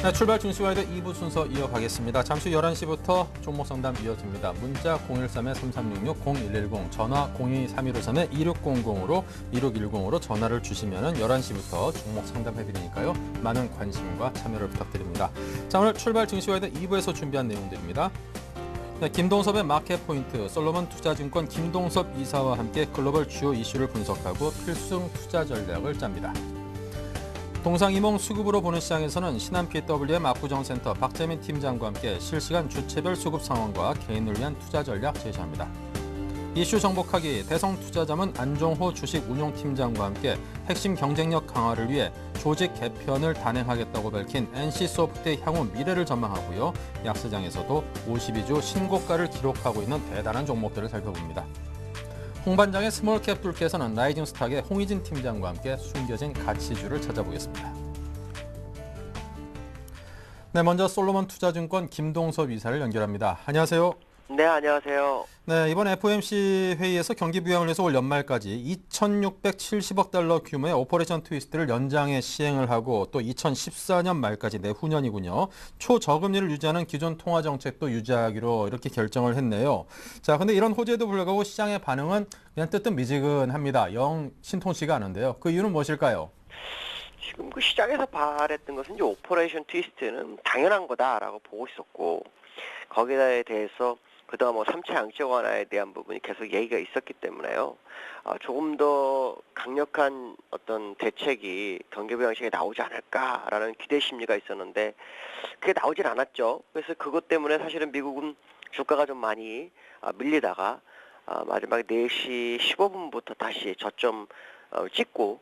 네, 출발 증시와이드 2부 순서 이어가겠습니다. 잠시 후 11시부터 종목 상담 이어집니다. 문자 013-3366, 0110, 전화 02-3153-2600으로 2610으로 전화를 주시면 11시부터 종목 상담해드리니까요. 많은 관심과 참여를 부탁드립니다. 자, 오늘 출발 증시와이드 2부에서 준비한 내용들입니다. 네, 김동섭의 마켓포인트, 솔로몬 투자증권 김동섭 이사와 함께 글로벌 주요 이슈를 분석하고 필승 투자 전략을 짭니다. 동상이몽 수급으로 보는 시장에서는 신한 PWM 압구정센터 박재민 팀장과 함께 실시간 주체별 수급 상황과 개인을 위한 투자 전략 제시합니다. 이슈 정복하기 대성투자자문 안종호 주식운용팀장과 함께 핵심 경쟁력 강화를 위해 조직 개편을 단행하겠다고 밝힌 NC소프트의 향후 미래를 전망하고요. 약시장에서도 52주 신고가를 기록하고 있는 대단한 종목들을 살펴봅니다. 홍반장의 스몰캡 뚫기에서는 라이징 스탁의 홍희진 팀장과 함께 숨겨진 가치주를 찾아보겠습니다. 네, 먼저 솔로몬 투자증권 김동섭 이사를 연결합니다. 안녕하세요. 네, 안녕하세요. 네, 이번 FOMC 회의에서 경기 부양을 위해서 올 연말까지 2,670억 달러 규모의 오퍼레이션 트위스트를 연장해 시행을 하고 또 2014년 말까지 내후년이군요. 초저금리를 유지하는 기존 통화 정책도 유지하기로 이렇게 결정을 했네요. 자, 근데 이런 호재에도 불구하고 시장의 반응은 그냥 뜨뜻미지근합니다. 영 신통치가 않은데요. 그 이유는 무엇일까요? 지금 그 시장에서 바랬던 것은 이제 오퍼레이션 트위스트는 당연한 거다라고 보고 있었고, 거기에 대해서 그동안 뭐 3차 양적 완화에 대한 부분이 계속 얘기가 있었기 때문에요. 조금 더 강력한 어떤 대책이 경기 부양식에 나오지 않을까라는 기대 심리가 있었는데 그게 나오질 않았죠. 그래서 그것 때문에 사실은 미국은 주가가 좀 많이 밀리다가 마지막에 4시 15분부터 다시 저점 찍고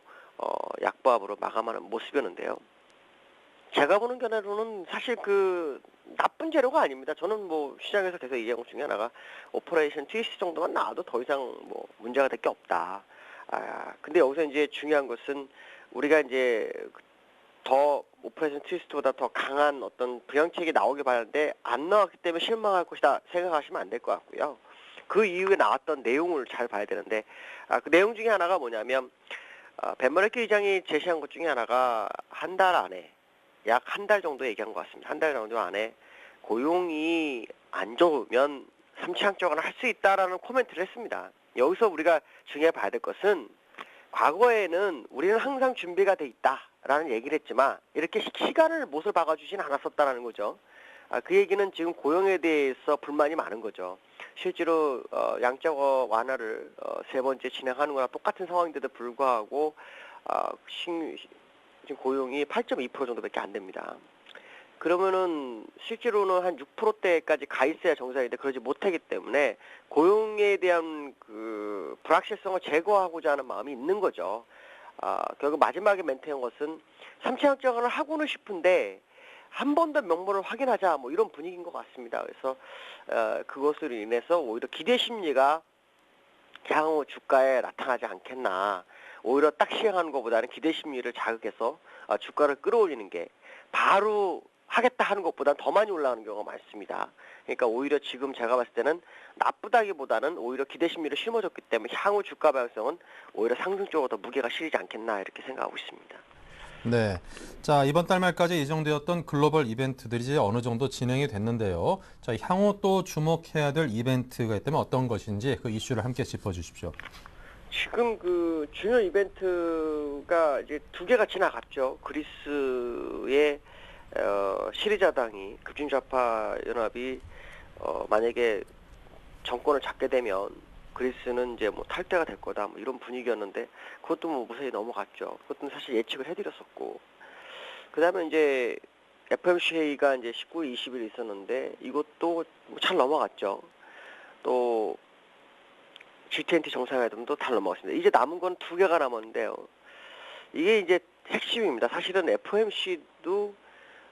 약보합으로 마감하는 모습이었는데요. 제가 보는 견해로는 사실 그 나쁜 재료가 아닙니다. 저는 뭐 시장에서 계속 얘기한 것 중에 하나가 오퍼레이션 트위스트 정도만 나와도 더 이상 뭐 문제가 될 게 없다. 근데 여기서 이제 중요한 것은 우리가 이제 더 오퍼레이션 트위스트보다 더 강한 어떤 부양책이 나오길 바라는데 안 나왔기 때문에 실망할 것이다 생각하시면 안 될 것 같고요. 그 이후에 나왔던 내용을 잘 봐야 되는데 그 내용 중에 하나가 뭐냐면 벤버레키 의장이 제시한 것 중에 하나가 한 달 안에 약 한 달 정도 얘기한 것 같습니다. 한 달 정도 안에 고용이 안 좋으면 3차 양적 완화를 할 수 있다라는 코멘트를 했습니다. 여기서 우리가 중요해 봐야 될 것은 과거에는 우리는 항상 준비가 돼 있다라는 얘기를 했지만 이렇게 시간을 못을 박아주진 않았었다라는 거죠. 그 얘기는 지금 고용에 대해서 불만이 많은 거죠. 실제로 양적 완화를 세 번째 진행하는 거나 똑같은 상황인데도 불구하고 지금 고용이 8.2% 정도밖에 안 됩니다. 그러면은 실제로는 한 6%대까지 가 있어야 정상인데 그러지 못하기 때문에 고용에 대한 그 불확실성을 제거하고자 하는 마음이 있는 거죠. 결국 마지막에 멘트한 것은 3차 양적 완화를 하고는 싶은데 한 번 더 명분을 확인하자 뭐 이런 분위기인 것 같습니다. 그래서 그것으로 인해서 오히려 기대 심리가 향후 주가에 나타나지 않겠나. 오히려 딱 시행하는 것보다는 기대 심리를 자극해서 주가를 끌어올리는 게 바로 하겠다 하는 것보다는 더 많이 올라가는 경우가 많습니다. 그러니까 오히려 지금 제가 봤을 때는 나쁘다기보다는 오히려 기대 심리를 심어줬기 때문에 향후 주가 방향성은 오히려 상승 쪽으로 더 무게가 실리지 않겠나 이렇게 생각하고 있습니다. 네, 자 이번 달 말까지 예정되었던 글로벌 이벤트들이 이제 어느 정도 진행이 됐는데요. 자 향후 또 주목해야 될 이벤트가 있다면 어떤 것인지 그 이슈를 함께 짚어주십시오. 지금 그 중요 이벤트가 이제 두 개가 지나갔죠. 그리스의 시리자당이 급진좌파 연합이 만약에 정권을 잡게 되면 그리스는 이제 뭐 탈퇴가 될 거다 뭐 이런 분위기였는데 그것도 뭐 무사히 넘어갔죠. 그것도 사실 예측을 해드렸었고 그다음에 이제 FOMC 회의가 이제 19일, 20일 있었는데 이것도 잘 넘어갔죠. 또 G20 정상회담도 잘 넘어갔습니다. 이제 남은 건 두 개가 남았는데요. 이게 이제 핵심입니다. 사실은 FOMC도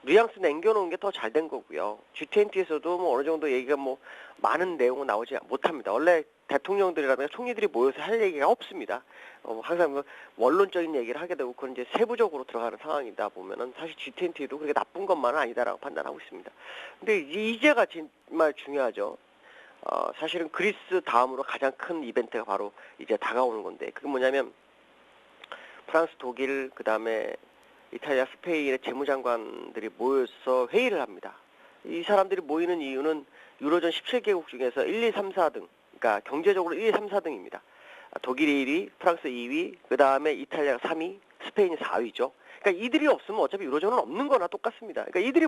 뉘앙스 남겨놓은 게 더 잘 된 거고요. G20에서도 뭐 어느 정도 얘기가 뭐 많은 내용은 나오지 못합니다. 원래 대통령들이라든가 총리들이 모여서 할 얘기가 없습니다. 항상 뭐 원론적인 얘기를 하게 되고 그건 이제 세부적으로 들어가는 상황이다 보면은 사실 G20도 그렇게 나쁜 것만은 아니다라고 판단하고 있습니다. 근데 이제가 정말 중요하죠. 사실은 그리스 다음으로 가장 큰 이벤트가 바로 이제 다가오는 건데 그게 뭐냐면 프랑스, 독일, 그 다음에 이탈리아, 스페인의 재무장관들이 모여서 회의를 합니다. 이 사람들이 모이는 이유는 유로존 17개국 중에서 1, 2, 3, 4등, 그러니까 경제적으로 1, 2, 3, 4등입니다. 독일이 1위, 프랑스 2위, 그 다음에 이탈리아가 3위, 스페인이 4위죠. 그러니까 이들이 없으면 어차피 유로존은 없는 거나 똑같습니다. 그러니까 이들이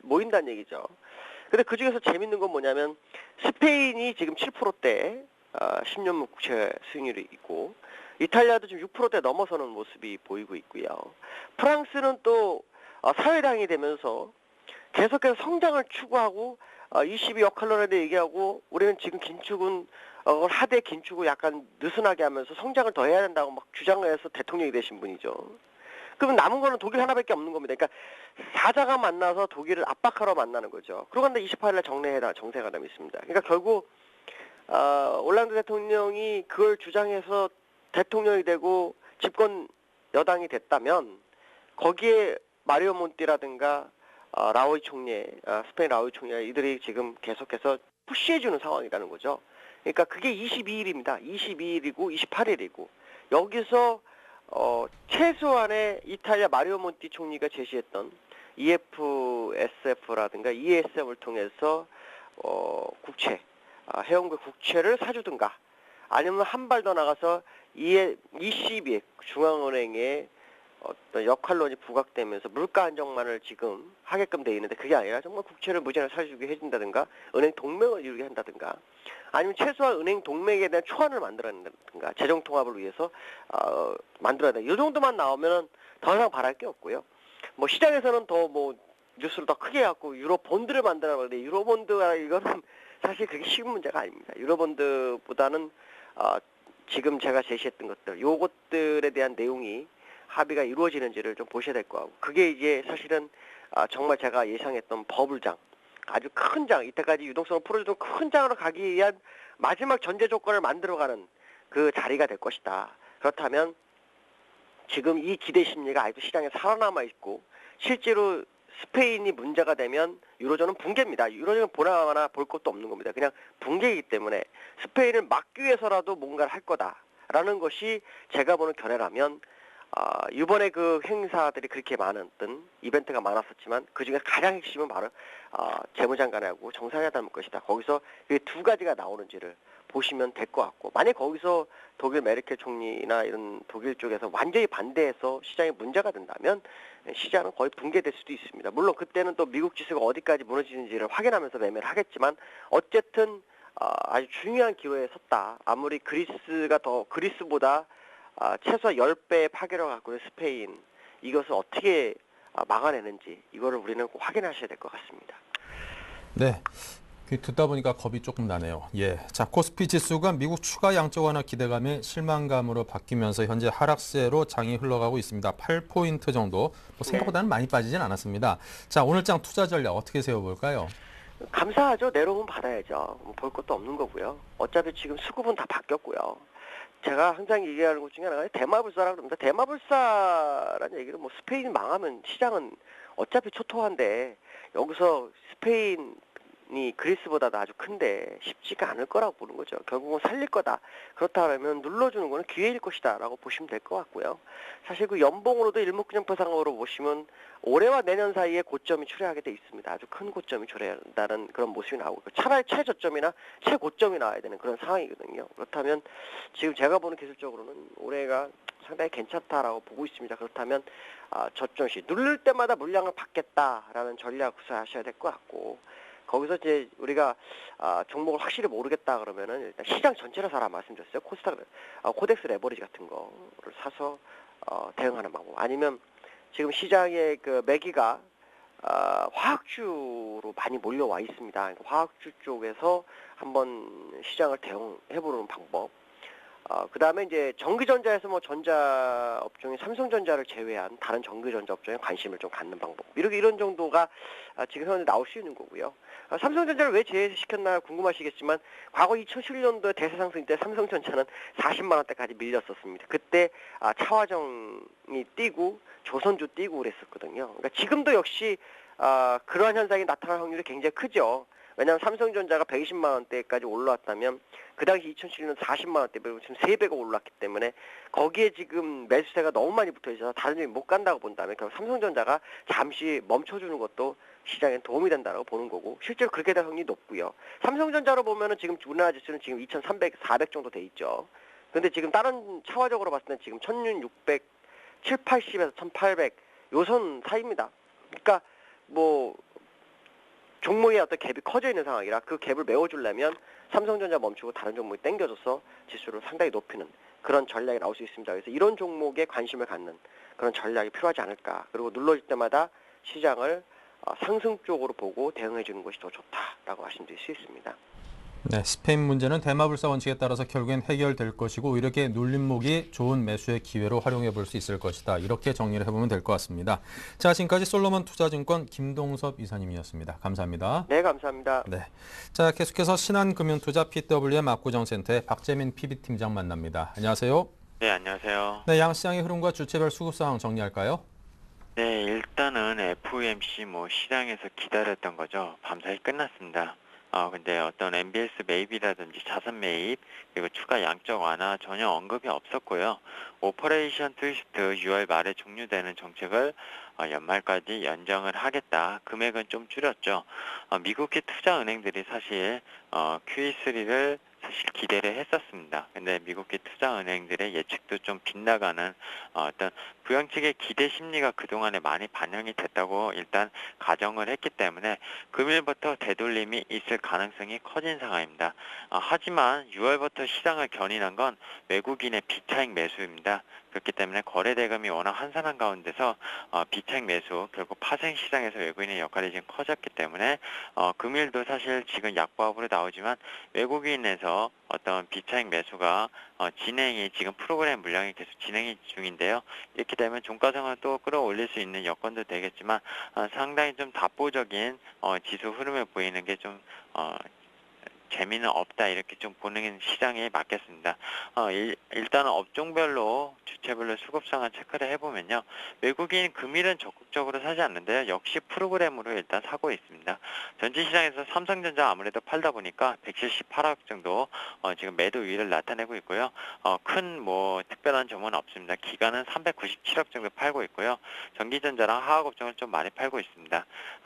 모인다는 얘기죠. 근데 그 중에서 재밌는 건 뭐냐면 스페인이 지금 7%대 10년물 국채 수익률이 있고 이탈리아도 지금 6%대 넘어서는 모습이 보이고 있고요. 프랑스는 또 사회당이 되면서 계속해서 성장을 추구하고 22억 칼로리에 대해 얘기하고 우리는 지금 긴축은 하대 긴축을 약간 느슨하게 하면서 성장을 더 해야 된다고 막 주장을 해서 대통령이 되신 분이죠. 그러면 남은 거는 독일 하나밖에 없는 겁니다. 그러니까 사자가 만나서 독일을 압박하러 만나는 거죠. 그러고 난 28일날 정세회담이 있습니다. 그러니까 결국 올란드 대통령이 그걸 주장해서 대통령이 되고 집권 여당이 됐다면 거기에 마리오 몬티라든가 라오이 총리, 스페인 라오이 총리 이들이 지금 계속해서 푸시해주는 상황이라는 거죠. 그러니까 그게 22일입니다. 22일이고 28일이고 여기서 최소한의 이탈리아 마리오 몬티 총리가 제시했던 EFSF라든가 ESM을 통해서 국채, 해운국 국채를 사주든가 아니면 한 발 더 나가서 ECB 중앙은행의 어떤 역할론이 부각되면서 물가 안정만을 지금 하게끔 돼 있는데 그게 아니라 정말 국채를 무제한으로 사주게 해준다든가 은행 동맹을 이루게 한다든가 아니면 최소한 은행 동맹에 대한 초안을 만들어낸다든가 재정 통합을 위해서 만들어야 된다. 이 정도만 나오면 더 이상 바랄 게 없고요. 뭐 시장에서는 더 뭐 뉴스를 더 크게 해갖고 유로 본드를 만들어내는데 유로 본드가 이거는 사실 그게 쉬운 문제가 아닙니다. 유로 본드보다는 지금 제가 제시했던 것들 요것들에 대한 내용이 합의가 이루어지는지를 좀 보셔야 될 것 같고 그게 이제 사실은 정말 제가 예상했던 버블장 아주 큰 장 이때까지 유동성을 풀어주던 큰 장으로 가기 위한 마지막 전제 조건을 만들어가는 그 자리가 될 것이다. 그렇다면 지금 이 기대 심리가 아직도 시장에 살아남아 있고 실제로 스페인이 문제가 되면 유로존은 붕괴입니다. 유로존은 보나마나 볼 것도 없는 겁니다. 그냥 붕괴이기 때문에 스페인을 막기 위해서라도 뭔가를 할 거다라는 것이 제가 보는 견해라면 이번에 그 행사들이 그렇게 많았던 이벤트가 많았었지만 그중에 가장 핵심은 바로 재무장관하고 정상회담일 것이다. 거기서 이 두 가지가 나오는지를 보시면 될 것 같고 만약 거기서 독일 메르켈 총리나 이런 독일 쪽에서 완전히 반대해서 시장에 문제가 된다면 시장은 거의 붕괴될 수도 있습니다. 물론 그때는 또 미국 지수가 어디까지 무너지는지를 확인하면서 매매를 하겠지만 어쨌든 아주 중요한 기회에 섰다. 아무리 그리스보다 최소 10배의 파괴력을 갖고 있는 스페인 이것을 어떻게 막아내는지 이거를 우리는 꼭 확인하셔야 될 것 같습니다. 네. 듣다 보니까 겁이 조금 나네요. 예. 자, 코스피 지수가 미국 추가 양적 완화 기대감에 실망감으로 바뀌면서 현재 하락세로 장이 흘러가고 있습니다. 8포인트 정도. 생각보다는 많이 빠지진 않았습니다. 자, 오늘 장 투자 전략 어떻게 세워볼까요? 감사하죠. 내려오면 받아야죠. 볼 것도 없는 거고요. 어차피 지금 수급은 다 바뀌었고요. 제가 항상 얘기하는 것 중에 하나가 대마불사라고 그럽니다. 대마불사라는 얘기는 뭐 스페인 망하면 시장은 어차피 초토화인데 여기서 스페인이 그리스보다도 아주 큰데 쉽지가 않을 거라고 보는 거죠. 결국은 살릴 거다. 그렇다면 눌러주는 거는 기회일 것이다 라고 보시면 될 것 같고요. 사실 그 연봉으로도 일목균형표상으로 보시면 올해와 내년 사이에 고점이 출현하게 돼 있습니다. 아주 큰 고점이 출현한다는 그런 모습이 나오고 차라리 최저점이나 최고점이 나와야 되는 그런 상황이거든요. 그렇다면 지금 제가 보는 기술적으로는 올해가 상당히 괜찮다라고 보고 있습니다. 그렇다면 저점시 누를 때마다 물량을 받겠다라는 전략 구사하셔야 될 것 같고 거기서 이제 우리가 종목을 확실히 모르겠다 그러면은 일단 시장 전체를 사라 말씀드렸어요. 코덱스 레버리지 같은 거를 사서 대응하는 방법. 아니면 지금 시장의 그 매기가 화학주로 많이 몰려와 있습니다. 그러니까 화학주 쪽에서 한번 시장을 대응해보는 방법. 그 다음에 이제 전기전자에서 뭐 전자 업종인 삼성전자를 제외한 다른 전기전자 업종에 관심을 좀 갖는 방법. 이런 정도가 지금 현재 나올 수 있는 거고요. 삼성전자를 왜 제외시켰나 궁금하시겠지만 과거 2017년도에 대세상승 때 삼성전자는 40만 원대까지 밀렸었습니다. 그때 차화정이 뛰고 조선주 뛰고 그랬었거든요. 그러니까 지금도 역시 그러한 현상이 나타날 확률이 굉장히 크죠. 왜냐하면 삼성전자가 120만 원대까지 올라왔다면 그 당시 2007년 40만 원대, 지금 3배가 올랐기 때문에 거기에 지금 매수세가 너무 많이 붙어 있어서 다른 점이 못 간다고 본다면 결국 삼성전자가 잠시 멈춰주는 것도 시장에 도움이 된다고 보는 거고 실제로 그렇게 될 확률이 높고요. 삼성전자로 보면은 지금 우리나라 지수는 지금 2,300, 400 정도 돼 있죠. 근데 지금 다른 차화적으로 봤을 때 지금 1,600, 7, 80에서 1,800 요선 사이입니다. 그러니까 뭐 종목의 어떤 갭이 커져 있는 상황이라 그 갭을 메워주려면 삼성전자 멈추고 다른 종목이 당겨줘서 지수를 상당히 높이는 그런 전략이 나올 수 있습니다. 그래서 이런 종목에 관심을 갖는 그런 전략이 필요하지 않을까. 그리고 눌러질 때마다 시장을 상승 쪽으로 보고 대응해 주는 것이 더 좋다라고 말씀드릴 수 있습니다. 네, 스페인 문제는 대마불사 원칙에 따라서 결국엔 해결될 것이고 이렇게 눌림목이 좋은 매수의 기회로 활용해 볼 수 있을 것이다. 이렇게 정리를 해보면 될 것 같습니다. 자, 지금까지 솔로몬 투자증권 김동섭 이사님이었습니다. 감사합니다. 네, 감사합니다. 네, 자 계속해서 신한금융투자 PWM 압구정센터의 박재민 PB팀장 만납니다. 안녕하세요. 네, 안녕하세요. 네, 양시장의 흐름과 주체별 수급 상황 정리할까요? 네, 일단은 FOMC 시장에서 기다렸던 거죠. 밤사이 끝났습니다. 근데 어떤 MBS 매입이라든지 자산 매입, 그리고 추가 양적 완화 전혀 언급이 없었고요. 오퍼레이션 트위스트 6월 말에 종료되는 정책을 연말까지 연장을 하겠다. 금액은 좀 줄였죠. 미국계 투자은행들이 사실 QE3를 사실 기대를 했었습니다. 근데 미국계 투자은행들의 예측도 좀 빗나가는 어떤 부양 측의 기대 심리가 그동안에 많이 반영이 됐다고 일단 가정을 했기 때문에 금일부터 되돌림이 있을 가능성이 커진 상황입니다. 하지만 6월부터 시장을 견인한 건 외국인의 비차익 매수입니다. 그렇기 때문에 거래 대금이 워낙 한산한 가운데서 비차익 매수, 결국 파생 시장에서 외국인의 역할이 지금 커졌기 때문에 금일도 사실 지금 약보합으로 나오지만 외국인에서 어떤 비차익 매수가 진행이 지금 프로그램 물량이 계속 진행이 중인데요. 이렇게 되면 종가상을 또 끌어올릴 수 있는 여건도 되겠지만 상당히 좀 답보적인 지수 흐름을 보이는 게 좀 재미는 없다 이렇게 좀 보는 시장에 맞겠습니다. 일단은 업종별로 주체별로 수급 상황 체크를 해보면요. 외국인 금일은 적극적으로 사지 않는데요. 역시 프로그램으로 일단 사고 있습니다. 전지시장에서 삼성전자 아무래도 팔다 보니까 178억 정도 지금 매도 우위를 나타내고 있고요. 큰 특별한 점은 없습니다. 기간은 397억 정도 팔고 있고요. 전기전자랑 화학업종을 좀 많이 팔고 있습니다.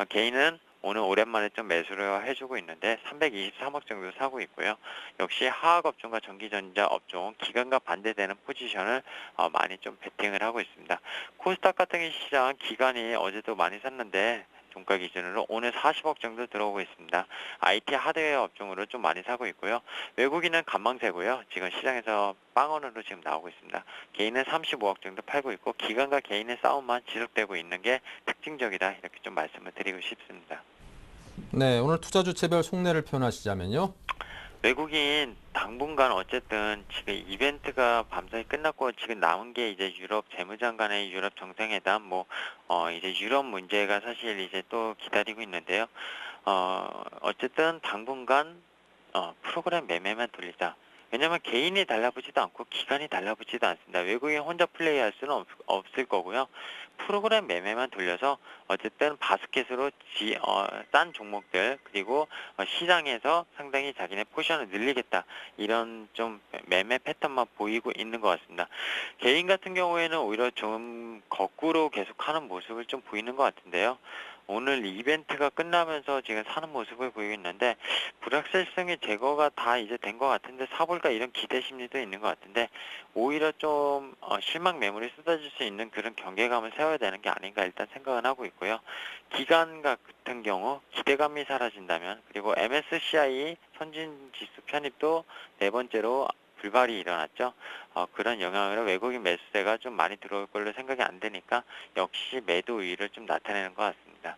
개인은 오늘 오랜만에 좀 매수를 해주고 있는데 323억 정도 사고 있고요. 역시 화학업종과 전기전자 업종 기간과 반대되는 포지션을 많이 좀 베팅을 하고 있습니다. 코스닥 같은 시장 기간이 어제도 많이 샀는데 종가 기준으로 오늘 40억 정도 들어오고 있습니다. IT 하드웨어 업종으로 좀 많이 사고 있고요. 외국인은 간망세고요. 지금 시장에서 빵원으로 지금 나오고 있습니다. 개인은 35억 정도 팔고 있고 기관과 개인의 싸움만 지속되고 있는 게 특징적이다. 이렇게 좀 말씀을 드리고 싶습니다. 네, 오늘 투자 주체별 속내를 표현하시자면요. 외국인 당분간 어쨌든 지금 이벤트가 밤사이 끝났고 지금 남은 게 이제 유럽 재무장관의 유럽 정상회담 이제 유럽 문제가 사실 이제 또 기다리고 있는데요. 어쨌든 당분간 프로그램 매매만 돌리자. 왜냐면 개인이 달라붙지도 않고 기관이 달라붙지도 않습니다. 외국인 혼자 플레이할 수는 없을 거고요. 프로그램 매매만 돌려서 어쨌든 바스켓으로 싼 종목들 그리고 시장에서 상당히 자기네 포지션을 늘리겠다. 이런 좀 매매 패턴만 보이고 있는 것 같습니다. 개인 같은 경우에는 오히려 좀 거꾸로 계속하는 모습을 좀 보이는 것 같은데요. 오늘 이벤트가 끝나면서 지금 사는 모습을 보이고 있는데 불확실성의 제거가 다 이제 된 것 같은데 사볼까 이런 기대 심리도 있는 것 같은데 오히려 좀 실망 매물이 쏟아질 수 있는 그런 경계감을 세워야 되는 게 아닌가 일단 생각은 하고 있고요. 기관 같은 경우 기대감이 사라진다면 그리고 MSCI 선진지수 편입도 네 번째로 불발이 일어났죠. 그런 영향으로 외국인 매수세가 좀 많이 들어올 걸로 생각이 안 되니까 역시 매도 우위를 좀 나타내는 것 같습니다.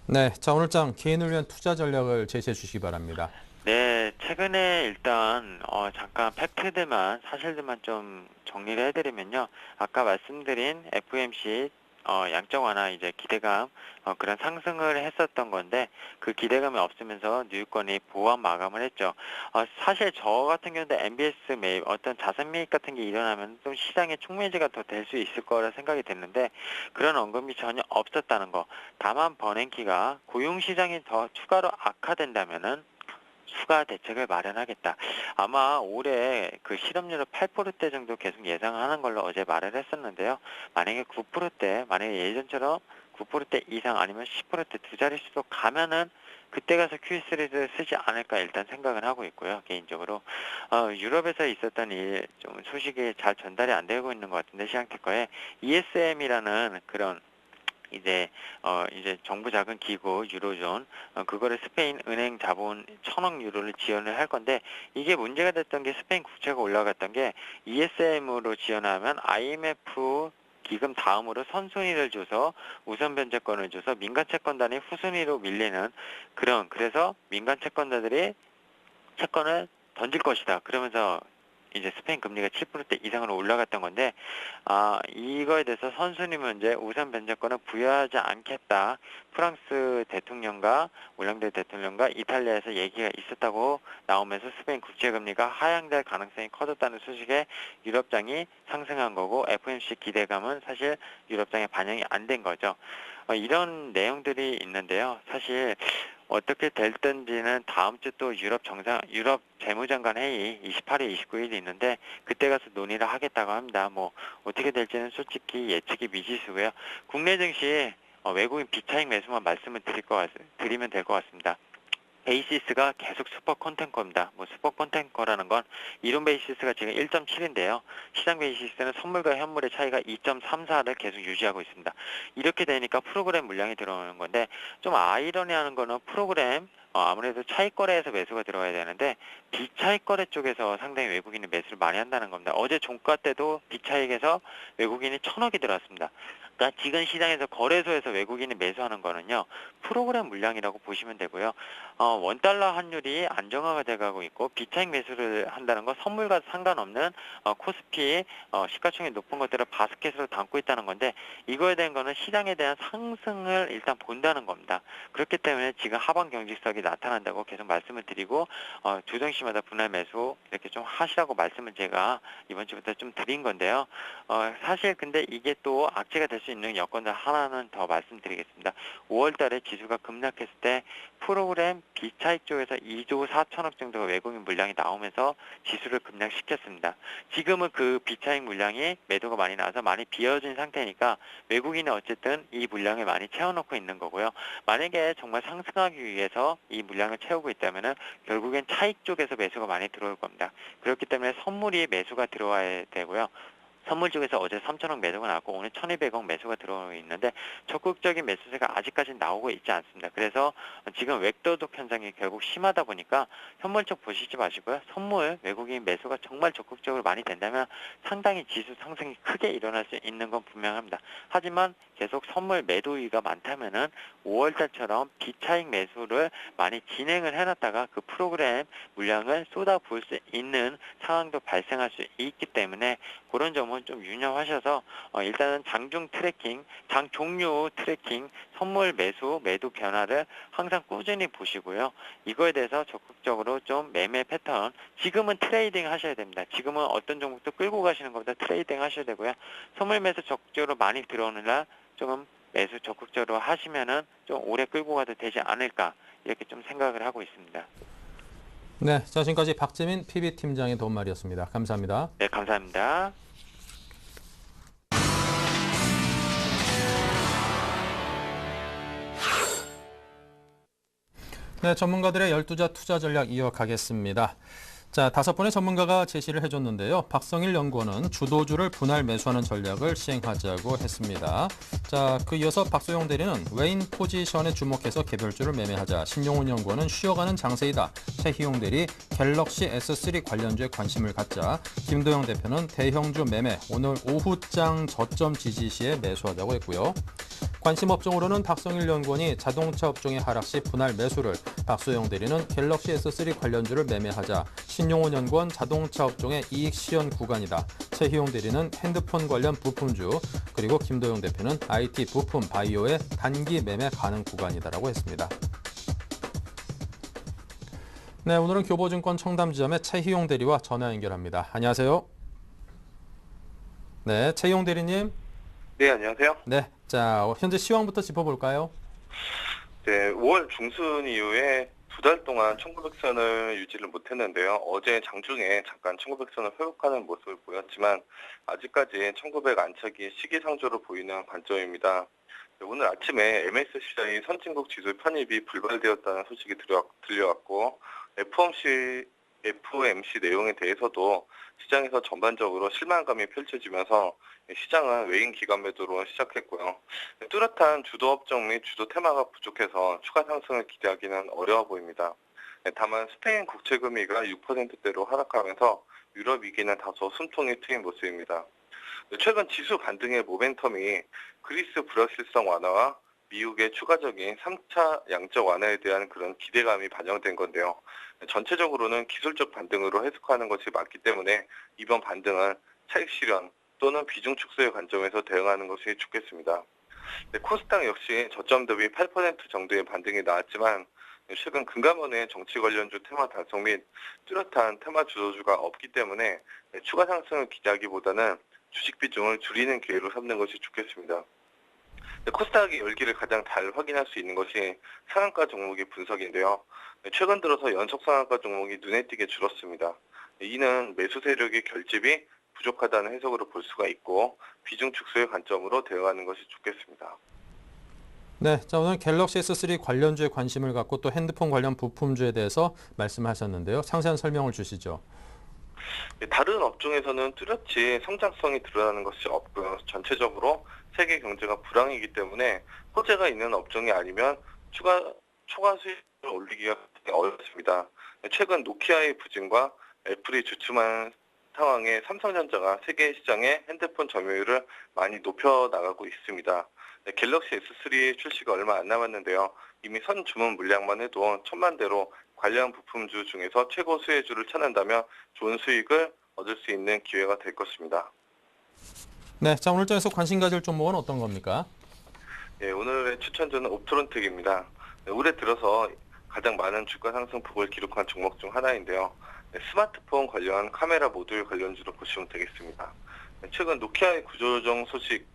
네, 자 오늘장 개인을 위한 투자 전략을 제시해 주시기 바랍니다. 네, 최근에 일단 잠깐 팩트들만 사실들만 좀 정리를 해드리면요. 아까 말씀드린 FOMC 양적 완화 이제 기대감 그런 상승을 했었던 건데 그 기대감이 없으면서 뉴유권이 보합 마감을 했죠. 사실 저 같은 경우도 MBS 매입 어떤 자산 매입 같은 게 일어나면 좀 시장의 촉매제가 더 될 수 있을 거라 생각이 됐는데 그런 언급이 전혀 없었다는 거. 다만 버냉키가 고용 시장이 더 추가로 악화된다면은 추가 대책을 마련하겠다. 아마 올해 그 실업률을 8%대 정도 계속 예상하는 걸로 어제 말을 했었는데요. 만약에 9%대, 만약에 예전처럼 9%대 이상 아니면 10%대 두 자릿수로 가면은 그때 가서 QE3를 쓰지 않을까 일단 생각을 하고 있고요. 개인적으로 유럽에서 있었던 일 좀 소식이 잘 전달이 안 되고 있는 것 같은데 시장 특허에 ESM이라는 그런 이제 정부 자금 기구 유로존 그거를 스페인 은행 자본 1,000억 유로를 지원을 할 건데 이게 문제가 됐던 게 스페인 국채가 올라갔던 게 ESM으로 지원하면 IMF 기금 다음으로 선순위를 줘서 우선 변제권을 줘서 민간 채권단이 후순위로 밀리는 그래서 민간 채권자들이 채권을 던질 것이다. 그러면서 이제 스페인 금리가 7%대 이상으로 올라갔던 건데 이거에 대해서 선순위 문제 우선 변제권을 부여하지 않겠다. 프랑스 대통령과 올랑드 대통령과 이탈리아에서 얘기가 있었다고 나오면서 스페인 국채금리가 하향될 가능성이 커졌다는 소식에 유럽장이 상승한 거고 FOMC 기대감은 사실 유럽장에 반영이 안 된 거죠. 이런 내용들이 있는데요. 사실 어떻게 될 든지는 다음 주 또 유럽 재무장관 회의 28일, 29일이 있는데 그때 가서 논의를 하겠다고 합니다. 뭐 어떻게 될지는 솔직히 예측이 미지수고요. 국내 증시 외국인 비차익 매수만 말씀을 드리면 될 것 같습니다. 베이시스가 계속 슈퍼 컨텐커입니다. 뭐 슈퍼 컨텐커라는 건 이론 베이시스가 지금 1.7인데요. 시장 베이시스는 선물과 현물의 차이가 2.34를 계속 유지하고 있습니다. 이렇게 되니까 프로그램 물량이 들어오는 건데 좀 아이러니한 거는 프로그램 아무래도 차익 거래에서 매수가 들어와야 되는데 비차익 거래 쪽에서 상당히 외국인이 매수를 많이 한다는 겁니다. 어제 종가 때도 비차익에서 외국인이 1,000억이 들어왔습니다. 그러니까 지금 시장에서 거래소에서 외국인이 매수하는 거는요. 프로그램 물량이라고 보시면 되고요. 원달러 환율이 안정화가 돼가고 있고 비차익 매수를 한다는 건 선물과 상관없는 코스피 시가총액 높은 것들을 바스켓으로 담고 있다는 건데 이거에 대한 거는 시장에 대한 상승을 일단 본다는 겁니다. 그렇기 때문에 지금 하방 경직석이 나타난다고 계속 말씀을 드리고 조정시마다 분할 매수 이렇게 좀 하시라고 말씀을 제가 이번 주부터 좀 드린 건데요. 사실 근데 이게 또 악재가 될 수 있는 여건들 하나는 더 말씀드리겠습니다. 5월 달에 지수가 급락했을 때 프로그램 비차익 쪽에서 2조 4천억 정도가 외국인 물량이 나오면서 지수를 급락시켰습니다. 지금은 그 비차익 물량이 매도가 많이 나와서 많이 비어진 상태니까 외국인이 어쨌든 이 물량을 많이 채워놓고 있는 거고요. 만약에 정말 상승하기 위해서 이 물량을 채우고 있다면은 결국엔 차익 쪽에서 매수가 많이 들어올 겁니다. 그렇기 때문에 선물이 매수가 들어와야 되고요. 선물 쪽에서 어제 3천억 매도가 나왔고 오늘 1,200억 매수가 들어오고 있는데 적극적인 매수세가 아직까지 나오고 있지 않습니다. 그래서 지금 웹도독 현상이 결국 심하다 보니까 현물 쪽 보시지 마시고요. 선물 외국인 매수가 정말 적극적으로 많이 된다면 상당히 지수 상승이 크게 일어날 수 있는 건 분명합니다. 하지만 계속 선물 매도위가 많다면은 5월달처럼 비차익 매수를 많이 진행을 해놨다가 그 프로그램 물량을 쏟아부을 수 있는 상황도 발생할 수 있기 때문에 그런 점은 좀 유념하셔서 일단은 장중 트래킹, 장 종료 트래킹, 선물 매도 변화를 항상 꾸준히 보시고요. 이거에 대해서 적극적으로 좀 매매 패턴, 지금은 트레이딩 하셔야 됩니다. 지금은 어떤 종목도 끌고 가시는 것보다 트레이딩 하셔야 되고요. 선물 매수 적극적으로 많이 들어오는 날 조금 매수 적극적으로 하시면은 좀 오래 끌고 가도 되지 않을까 이렇게 좀 생각을 하고 있습니다. 네, 자, 지금까지 박재민 PB팀장의 도움말이었습니다. 감사합니다. 네, 감사합니다. 네, 전문가들의 12자 투자 전략 이어가겠습니다. 자, 5분의 전문가가 제시를 해줬는데요. 박성일 연구원은 주도주를 분할 매수하는 전략을 시행하자고 했습니다. 자, 그 이어서 박소영 대리는 외인 포지션에 주목해서 개별주를 매매하자. 신용훈 연구원은 쉬어가는 장세이다. 최희용 대리 갤럭시 S3 관련주에 관심을 갖자. 김도영 대표는 대형주 매매, 오늘 오후장 저점 지지 시에 매수하자고 했고요. 관심 업종으로는 박성일 연구원이 자동차 업종의 하락 시 분할 매수를, 박수영 대리는 갤럭시 S3 관련주를 매매하자 신용훈연구원 자동차 업종의 이익 시현 구간이다. 최희용 대리는 핸드폰 관련 부품주, 그리고 김도영 대표는 IT 부품 바이오의 단기 매매 가능 구간이다라고 했습니다. 네, 오늘은 교보증권 청담지점의 최희용 대리와 전화 연결합니다. 안녕하세요. 네, 최희용 대리님. 네, 안녕하세요. 네, 자 현재 시황부터 짚어볼까요? 네, 5월 중순 이후에 2달 동안 1900선을 유지를 못했는데요. 어제 장중에 잠깐 1900선을 회복하는 모습을 보였지만 아직까지 1900 안착이 시기상조로 보이는 관점입니다. 네, 오늘 아침에 MSCI 선진국 지수 편입이 불발되었다는 소식이 들려왔고 FOMC 내용에 대해서도 시장에서 전반적으로 실망감이 펼쳐지면서 시장은 외인 기관 매도로 시작했고요. 뚜렷한 주도 업종 및 주도 테마가 부족해서 추가 상승을 기대하기는 어려워 보입니다. 다만 스페인 국채 금리가 6%대로 하락하면서 유럽 위기는 다소 숨통이 트인 모습입니다. 최근 지수 반등의 모멘텀이 그리스 불확실성 완화와 미국의 추가적인 3차 양적 완화에 대한 그런 기대감이 반영된 건데요. 전체적으로는 기술적 반등으로 해석하는 것이 맞기 때문에 이번 반등은 차익 실현 또는 비중 축소의 관점에서 대응하는 것이 좋겠습니다. 코스닥 역시 저점 대비 8% 정도의 반등이 나왔지만 최근 금감원의 정치 관련주 테마 달성 및 뚜렷한 테마 주도주가 없기 때문에 추가 상승을 기대하기보다는 주식 비중을 줄이는 기회로 삼는 것이 좋겠습니다. 코스닥의 열기를 가장 잘 확인할 수 있는 것이 상한가 종목의 분석인데요. 최근 들어서 연속 상한가 종목이 눈에 띄게 줄었습니다. 이는 매수 세력의 결집이 부족하다는 해석으로 볼 수가 있고 비중 축소의 관점으로 대응하는 것이 좋겠습니다. 네, 자 오늘 갤럭시 S3 관련주에 관심을 갖고 또 핸드폰 관련 부품주에 대해서 말씀하셨는데요. 상세한 설명을 주시죠. 다른 업종에서는 뚜렷이 성장성이 드러나는 것이 없고요. 전체적으로 세계 경제가 불황이기 때문에 호재가 있는 업종이 아니면 초과 수익을 올리기가 어렵습니다. 최근 노키아의 부진과 애플이 주춤한 상황에 삼성전자가 세계 시장의 핸드폰 점유율을 많이 높여나가고 있습니다. 갤럭시 S3 출시가 얼마 안 남았는데요. 이미 선 주문 물량만 해도 1000만 대로 관련 부품주 중에서 최고 수혜주를 찾는다면 좋은 수익을 얻을 수 있는 기회가 될 것입니다. 네, 자 오늘 장에서 관심 가질 종목은 어떤 겁니까? 네, 오늘의 추천주는 옵트론텍입니다. 올해 들어서 가장 많은 주가 상승폭을 기록한 종목 중 하나인데요. 스마트폰 관련 카메라 모듈 관련주로 보시면 되겠습니다. 최근 노키아의 구조조정 소식이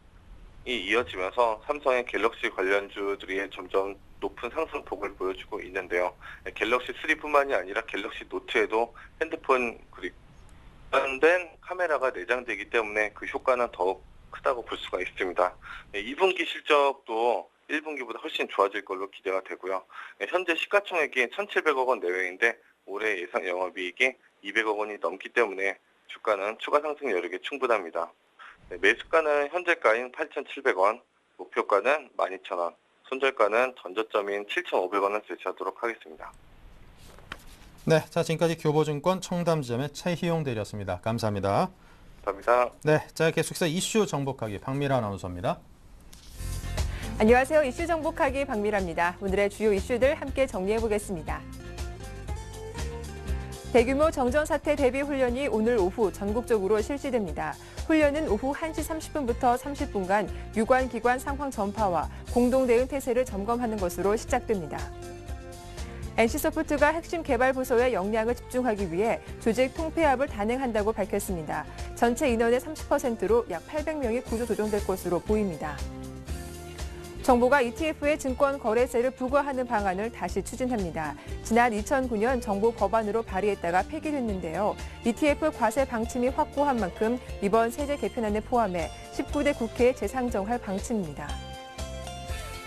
이어지면서 삼성의 갤럭시 관련주들이 점점 높은 상승폭을 보여주고 있는데요. 갤럭시 3뿐만이 아니라 갤럭시 노트에도 핸드폰 관련된 카메라가 내장되기 때문에 그 효과는 더욱 크다고 볼 수가 있습니다. 2분기 실적도 1분기보다 훨씬 좋아질 걸로 기대가 되고요. 현재 시가총액이 1,700억 원 내외인데 올해 예상 영업이익이 200억 원이 넘기 때문에 주가는 추가 상승 여력이 충분합니다. 매수가는 현재가인 8,700원, 목표가는 12,000원, 손절가는 전저점인 7,500원을 제시하도록 하겠습니다. 네, 자 지금까지 교보증권 청담지점의 최희용 대리였습니다. 감사합니다. 감사합니다. 네, 자 계속해서 이슈 정복하기 박미라 아나운서입니다. 안녕하세요. 이슈 정복하기 박미라입니다. 오늘의 주요 이슈들 함께 정리해 보겠습니다. 대규모 정전사태 대비 훈련이 오늘 오후 전국적으로 실시됩니다. 훈련은 오후 1시 30분부터 30분간 유관기관 상황 전파와 공동대응 태세를 점검하는 것으로 시작됩니다. NC소프트가 핵심 개발 부서의 역량을 집중하기 위해 조직 통폐합을 단행한다고 밝혔습니다. 전체 인원의 30%로 약 800명이 구조 조정될 것으로 보입니다. 정부가 ETF의 증권 거래세를 부과하는 방안을 다시 추진합니다. 지난 2009년 정부 법안으로 발의했다가 폐기됐는데요. ETF 과세 방침이 확고한 만큼 이번 세제 개편안을 포함해 19대 국회에 재상정할 방침입니다.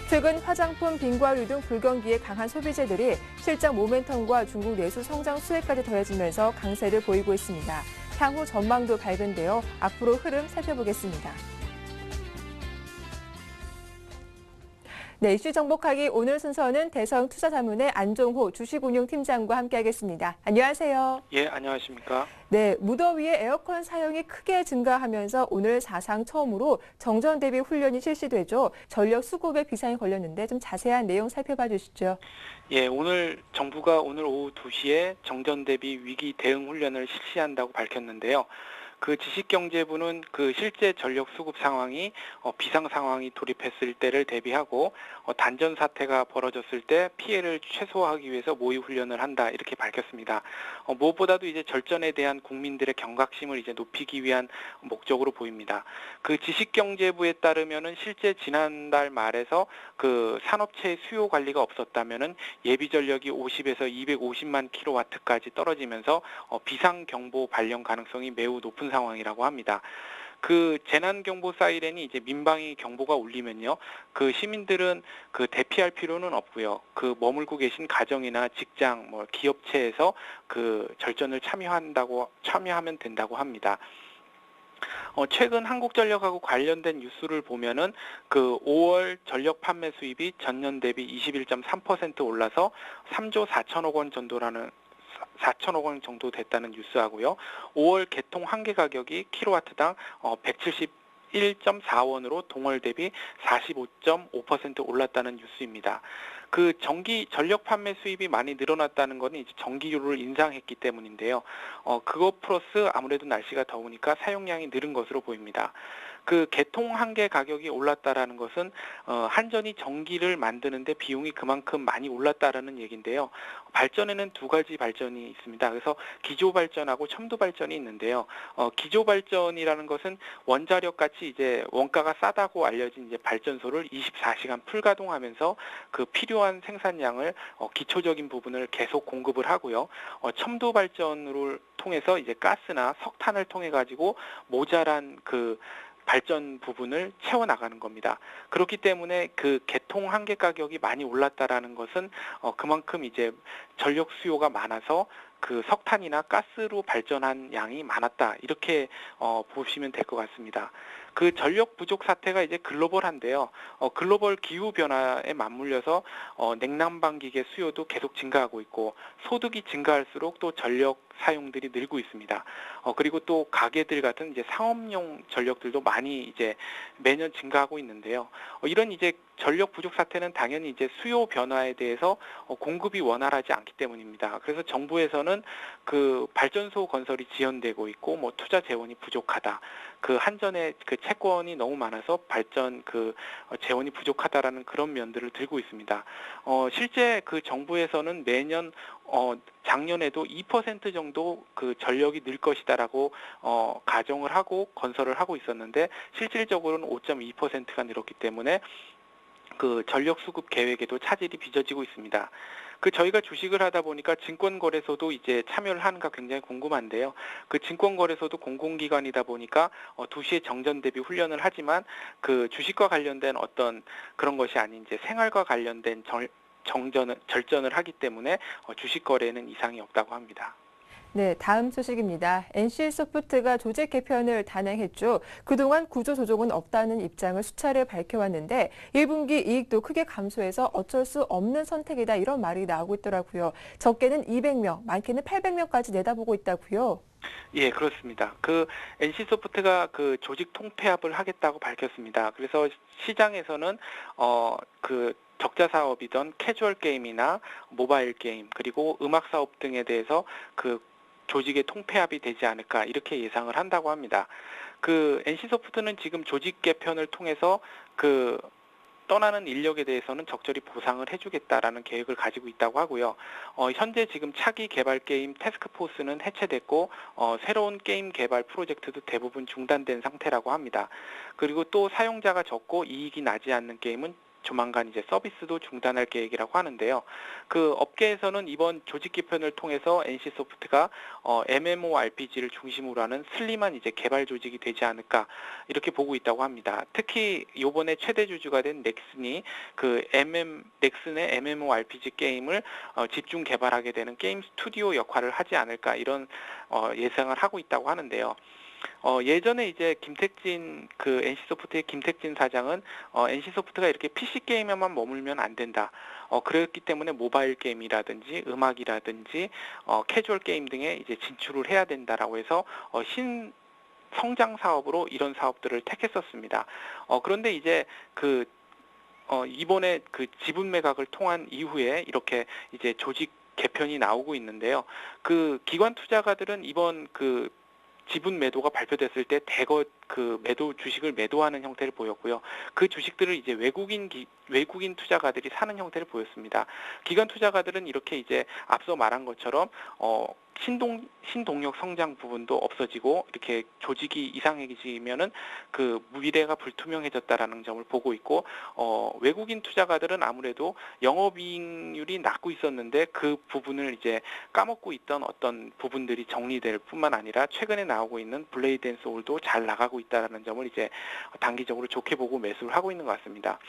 최근 화장품, 빙과류 등 불경기에 강한 소비재들이 실적 모멘텀과 중국 내수 성장 수혜까지 더해지면서 강세를 보이고 있습니다. 향후 전망도 밝은데요. 앞으로 흐름 살펴보겠습니다. 네, 이슈 정복하기 오늘 순서는 대성투자자문의 안종호 주식운용팀장과 함께하겠습니다. 안녕하세요. 예, 안녕하십니까. 네, 무더위에 에어컨 사용이 크게 증가하면서 오늘 사상 처음으로 정전 대비 훈련이 실시되죠. 전력 수급에 비상이 걸렸는데 좀 자세한 내용 살펴봐 주시죠. 예, 오늘 정부가 오늘 오후 2시에 정전 대비 위기 대응 훈련을 실시한다고 밝혔는데요. 그 지식경제부는 그 실제 전력 수급 상황이 비상 상황이 돌입했을 때를 대비하고 단전 사태가 벌어졌을 때 피해를 최소화하기 위해서 모의 훈련을 한다 이렇게 밝혔습니다. 무엇보다도 이제 절전에 대한 국민들의 경각심을 이제 높이기 위한 목적으로 보입니다. 그 지식경제부에 따르면은 실제 지난달 말에서 그 산업체의 수요 관리가 없었다면은 예비 전력이 50에서 250만 킬로와트까지 떨어지면서 비상 경보 발령 가능성이 매우 높은 상황이라고 합니다. 그 재난경보 사이렌이 이제 민방위 경보가 울리면요, 그 시민들은 그 대피할 필요는 없고요. 그 머물고 계신 가정이나 직장, 뭐 기업체에서 그 절전을 참여하면 된다고 합니다. 최근 한국전력하고 관련된 뉴스를 보면은 그 5월 전력 판매 수입이 전년 대비 21.3% 올라서 3조 4천억 원 정도 됐다는 뉴스하고요. 5월 개통 한계 가격이 킬로와트당 171.4원으로 동월 대비 45.5% 올랐다는 뉴스입니다. 그 전력 판매 수입이 많이 늘어났다는 것은 이제 전기료를 인상했기 때문인데요. 그것 플러스 아무래도 날씨가 더우니까 사용량이 늘은 것으로 보입니다. 그 개통 한계 가격이 올랐다라는 것은 한전이 전기를 만드는데 비용이 그만큼 많이 올랐다라는 얘기인데요. 발전에는 두 가지 발전이 있습니다. 그래서 기조 발전하고 첨도 발전이 있는데요. 기조 발전이라는 것은 원자력 같이 이제 원가가 싸다고 알려진 이제 발전소를 24시간 풀가동하면서 그 필요한 생산량을 기초적인 부분을 계속 공급을 하고요. 첨도 발전을 통해서 이제 가스나 석탄을 통해 가지고 모자란 그 발전 부분을 채워나가는 겁니다. 그렇기 때문에 그 개통 한계 가격이 많이 올랐다라는 것은 그만큼 이제 전력 수요가 많아서 그 석탄이나 가스로 발전한 양이 많았다 이렇게 보시면 될 것 같습니다. 그 전력 부족 사태가 이제 글로벌한데요. 글로벌 기후 변화에 맞물려서 냉난방기계 수요도 계속 증가하고 있고 소득이 증가할수록 또 전력 사용들이 늘고 있습니다. 그리고 또 가게들 같은 이제 상업용 전력들도 많이 이제 매년 증가하고 있는데요. 이런 이제 전력 부족 사태는 당연히 이제 수요 변화에 대해서 공급이 원활하지 않기 때문입니다. 그래서 정부에서는 그 발전소 건설이 지연되고 있고 뭐 투자 재원이 부족하다. 그 한전의 그 채권이 너무 많아서 발전 그 재원이 부족하다라는 그런 면들을 들고 있습니다. 실제 그 정부에서는 매년 작년에도 2% 정도 그 전력이 늘 것이다라고 가정을 하고 건설을 하고 있었는데 실질적으로는 5.2%가 늘었기 때문에 그 전력 수급 계획에도 차질이 빚어지고 있습니다. 그 저희가 주식을 하다 보니까 증권거래소도 이제 참여를 하는가 굉장히 궁금한데요. 그 증권거래소도 공공기관이다 보니까 2시에 정전 대비 훈련을 하지만 그 주식과 관련된 어떤 그런 것이 아닌 이제 생활과 관련된 절전을 하기 때문에 주식 거래에는 이상이 없다고 합니다. 네, 다음 소식입니다. NC소프트가 조직 개편을 단행했죠. 그동안 구조 조정은 없다는 입장을 수차례 밝혀왔는데 1분기 이익도 크게 감소해서 어쩔 수 없는 선택이다 이런 말이 나오고 있더라고요. 적게는 200명, 많게는 800명까지 내다보고 있다고요. 예, 그렇습니다. 그 NC소프트가 그 조직 통폐합을 하겠다고 밝혔습니다. 그래서 시장에서는 그 적자 사업이던 캐주얼 게임이나 모바일 게임 그리고 음악 사업 등에 대해서 그 조직의 통폐합이 되지 않을까 이렇게 예상을 한다고 합니다. 그 NC소프트는 지금 조직 개편을 통해서 그 떠나는 인력에 대해서는 적절히 보상을 해주겠다라는 계획을 가지고 있다고 하고요. 현재 지금 차기 개발 게임 태스크포스는 해체됐고 새로운 게임 개발 프로젝트도 대부분 중단된 상태라고 합니다. 그리고 또 사용자가 적고 이익이 나지 않는 게임은 조만간 이제 서비스도 중단할 계획이라고 하는데요. 그 업계에서는 이번 조직 개편을 통해서 NC소프트가 MMORPG를 중심으로 하는 슬림한 이제 개발 조직이 되지 않을까 이렇게 보고 있다고 합니다. 특히 이번에 최대 주주가 된 넥슨이 그 넥슨의 MMORPG 게임을 집중 개발하게 되는 게임 스튜디오 역할을 하지 않을까 이런 예상을 하고 있다고 하는데요. 예전에 이제 김택진 NC소프트의 김택진 사장은 NC소프트가 이렇게 PC 게임에만 머물면 안 된다. 그랬기 때문에 모바일 게임이라든지 음악이라든지 캐주얼 게임 등에 이제 진출을 해야 된다라고 해서 성장 사업으로 이런 사업들을 택했었습니다. 그런데 이제 이번에 그 지분 매각을 통한 이후에 이렇게 이제 조직 개편이 나오고 있는데요. 그 기관 투자가들은 이번 지분 매도가 발표됐을 때 대거 주식을 매도하는 형태를 보였고요. 그 주식들을 이제 외국인 투자가들이 사는 형태를 보였습니다. 기관 투자가들은 이렇게 이제 앞서 말한 것처럼 신동력 성장 부분도 없어지고 이렇게 조직이 이상해지면은 그 미래가 불투명해졌다라는 점을 보고 있고, 외국인 투자가들은 아무래도 영업이익률이 낮고 있었는데 그 부분을 이제 까먹고 있던 어떤 부분들이 정리될 뿐만 아니라 최근에 나오고 있는 블레이드 앤 소울도 잘 나가고 있다라는 점을 이제 단기적으로 좋게 보고 매수를 하고 있는 것 같습니다.